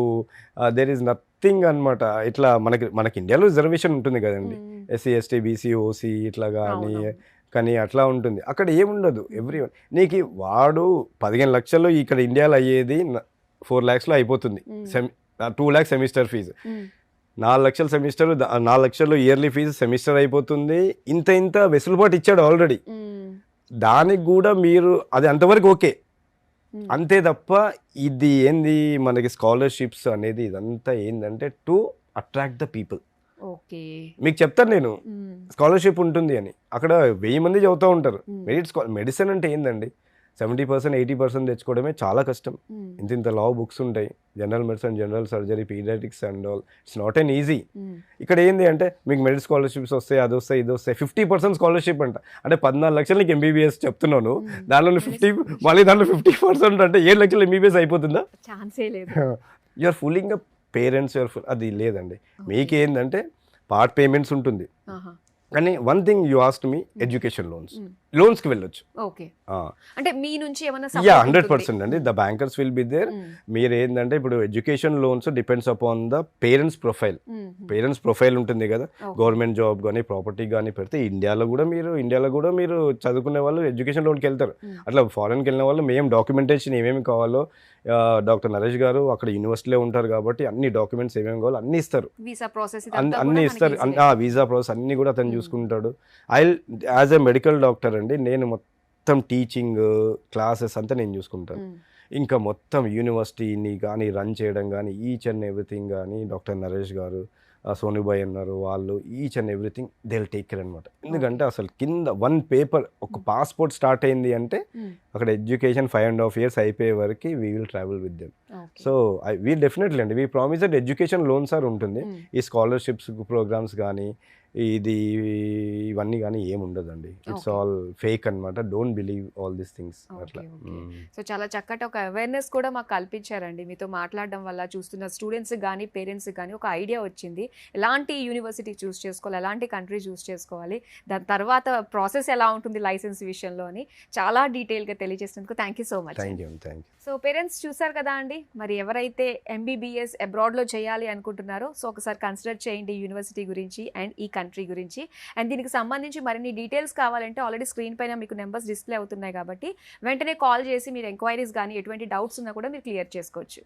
దేర్ ఈజ్ నథింగ్ అనమాట. ఇట్లా మనకి ఇండియాలో రిజర్వేషన్ ఉంటుంది కదండి, SC ST BC OC ఇట్లా కానీ కానీ అట్లా ఉంటుంది. అక్కడ ఏముండదు. ఎవ్రీ నీకు వాడు 15 లక్షలు ఇక్కడ ఇండియాలో అయ్యేది 4 lakhsలో అయిపోతుంది. 2 lakhs సెమిస్టర్ ఫీజు, 4 లక్షల సెమిస్టర్, 4 లక్షలు ఇయర్లీ ఫీజు సెమిస్టర్ అయిపోతుంది. ఇంత వెసులుబాటు ఇచ్చాడు ఆల్రెడీ. దానికి కూడా మీరు అది అంతవరకు ఓకే, అంతే తప్ప ఇది ఏంది మనకి స్కాలర్షిప్స్ అనేది ఇదంతా ఏంటంటే to attract the people. Okay, మీకు చెప్తాను నేను స్కాలర్షిప్ ఉంటుంది అని. అక్కడ 1000 మంది చదువుతూ ఉంటారు. మెడిసిన్ అంటే ఏందండి 70%, 80% తెచ్చుకోవడమే చాలా కష్టం. ఇంత లా బుక్స్ ఉంటాయి, general medicine, general surgery, paediatrics and all. It's not an easy. ఇక్కడ ఏంది అంటే మీకు మెడికల్ స్కాలర్షిప్స్ వస్తాయి, అది వస్తాయి, ఇది వస్తాయి. 50% స్కాలర్షిప్ అంట. అంటే 14 లక్షలు నీకు ఎంబీబీఎస్ చెప్తున్నాను, దానిలో 50 మళ్ళీ దాంట్లో 50% అంటే 7 లక్షలు ఎంబీబీఎస్ అయిపోతుందా? ఛాన్సే లేదు. యూఆర్ ఫుల్లింగ్ అ పేరెంట్స్, అది లేదండి. మీకు ఏంటంటే పార్ట్ పేమెంట్స్ ఉంటుంది. కానీ one thing you asked me, education లోన్స్కి వెళ్ళొచ్చు. ఓకే, అంటే మీ నుంచి ఏమైనా 100% అండి. The bankers will be there. మీరు ఏంటంటే ఇప్పుడు education loans depends upon the parents profile ఉంటుంది కదా. గవర్నమెంట్ జాబ్ కానీ ప్రాపర్టీ కానీ పెడితే ఇండియాలో కూడా మీరు చదువుకునే వాళ్ళు ఎడ్యుకేషన్ లోన్కి వెళ్తారు. అట్లా ఫారెన్కి వెళ్ళిన వాళ్ళు మేము డాక్యుమెంటేషన్ ఏమేమి కావాలో, డాక్టర్ నరేష్ గారు అక్కడ యూనివర్సిటీలో ఉంటారు కాబట్టి అన్ని డాక్యుమెంట్స్ ఏమేమి కావాలో అన్ని ఇస్తారు, అన్ని ఇస్తారు. వీసా ప్రాసెస్ అన్ని కూడా అతను చూసుకుంటాడు. యాజ్ ఎ మెడికల్ డాక్టర్ అండి, నేను మొత్తం టీచింగ్ క్లాసెస్ అంతా నేను చూసుకుంటాను. ఇంకా మొత్తం యూనివర్సిటీని కానీ రన్ చేయడం కానీ ఈచ్ అండ్ ఎవ్రీథింగ్ కానీ డాక్టర్ నరేష్ గారు, సోనుబాయ్ అన్నారు, వాళ్ళు each and everything they will take care అనమాట. ఎందుకంటే అసలు కింద 1 పేపర్, ఒక పాస్పోర్ట్ స్టార్ట్ అయింది అంటే అక్కడ ఎడ్యుకేషన్ 5.5 years అయిపోయే వరకు we will travel with them. So we definitely అండి, we promise that education loans are ఉంటుంది. ఈ స్కాలర్షిప్స్ ప్రోగ్రామ్స్ కానీ ఇవన్నీ కానీ ఏముండదండి. ఇట్స్ ఆల్ ఫేక్ అనమాట. Don't believe all these things. అట్లా. సో చాలా చక్కటి ఒక అవేర్నెస్ కూడా మాకు కల్పించారండి. మీతో మాట్లాడడం వల్ల చూస్తున్న స్టూడెంట్స్ కానీ పేరెంట్స్ కానీ ఒక ఐడియా వచ్చింది, ఎలాంటి యూనివర్సిటీ చూస్ చేసుకోవాలి, ఎలాంటి కంట్రీ చూస్ చేసుకోవాలి, దాని తర్వాత ప్రాసెస్ ఎలా ఉంటుంది లైసెన్స్ విషయంలో అని చాలా డీటెయిల్గా తెలియజేసినందుకు thank you so much. Thank you. So parents చూసారు కదా అండి, మరి ఎవరైతే ఎంబీబీఎస్ అబ్రాడ్లో చేయాలి అనుకుంటున్నారో సో ఒకసారి కన్సిడర్ చేయండి యూనివర్సిటీ గురించి అండ్ ఈ కంట్రీ గురించి. అండ్ దీనికి సంబంధించి మరిన్ని డీటెయిల్స్ కావాలంటే ఆల్రెడీ స్క్రీన్ పైన మీకు నెంబర్స్ డిస్ప్లే అవుతున్నాయి కాబట్టి వెంటనే కాల్ చేసి మీరు ఎంక్వైరీస్ కానీ ఎటువంటి డౌట్స్ ఉన్నా కూడా మీరు క్లియర్ చేసుకోవచ్చు.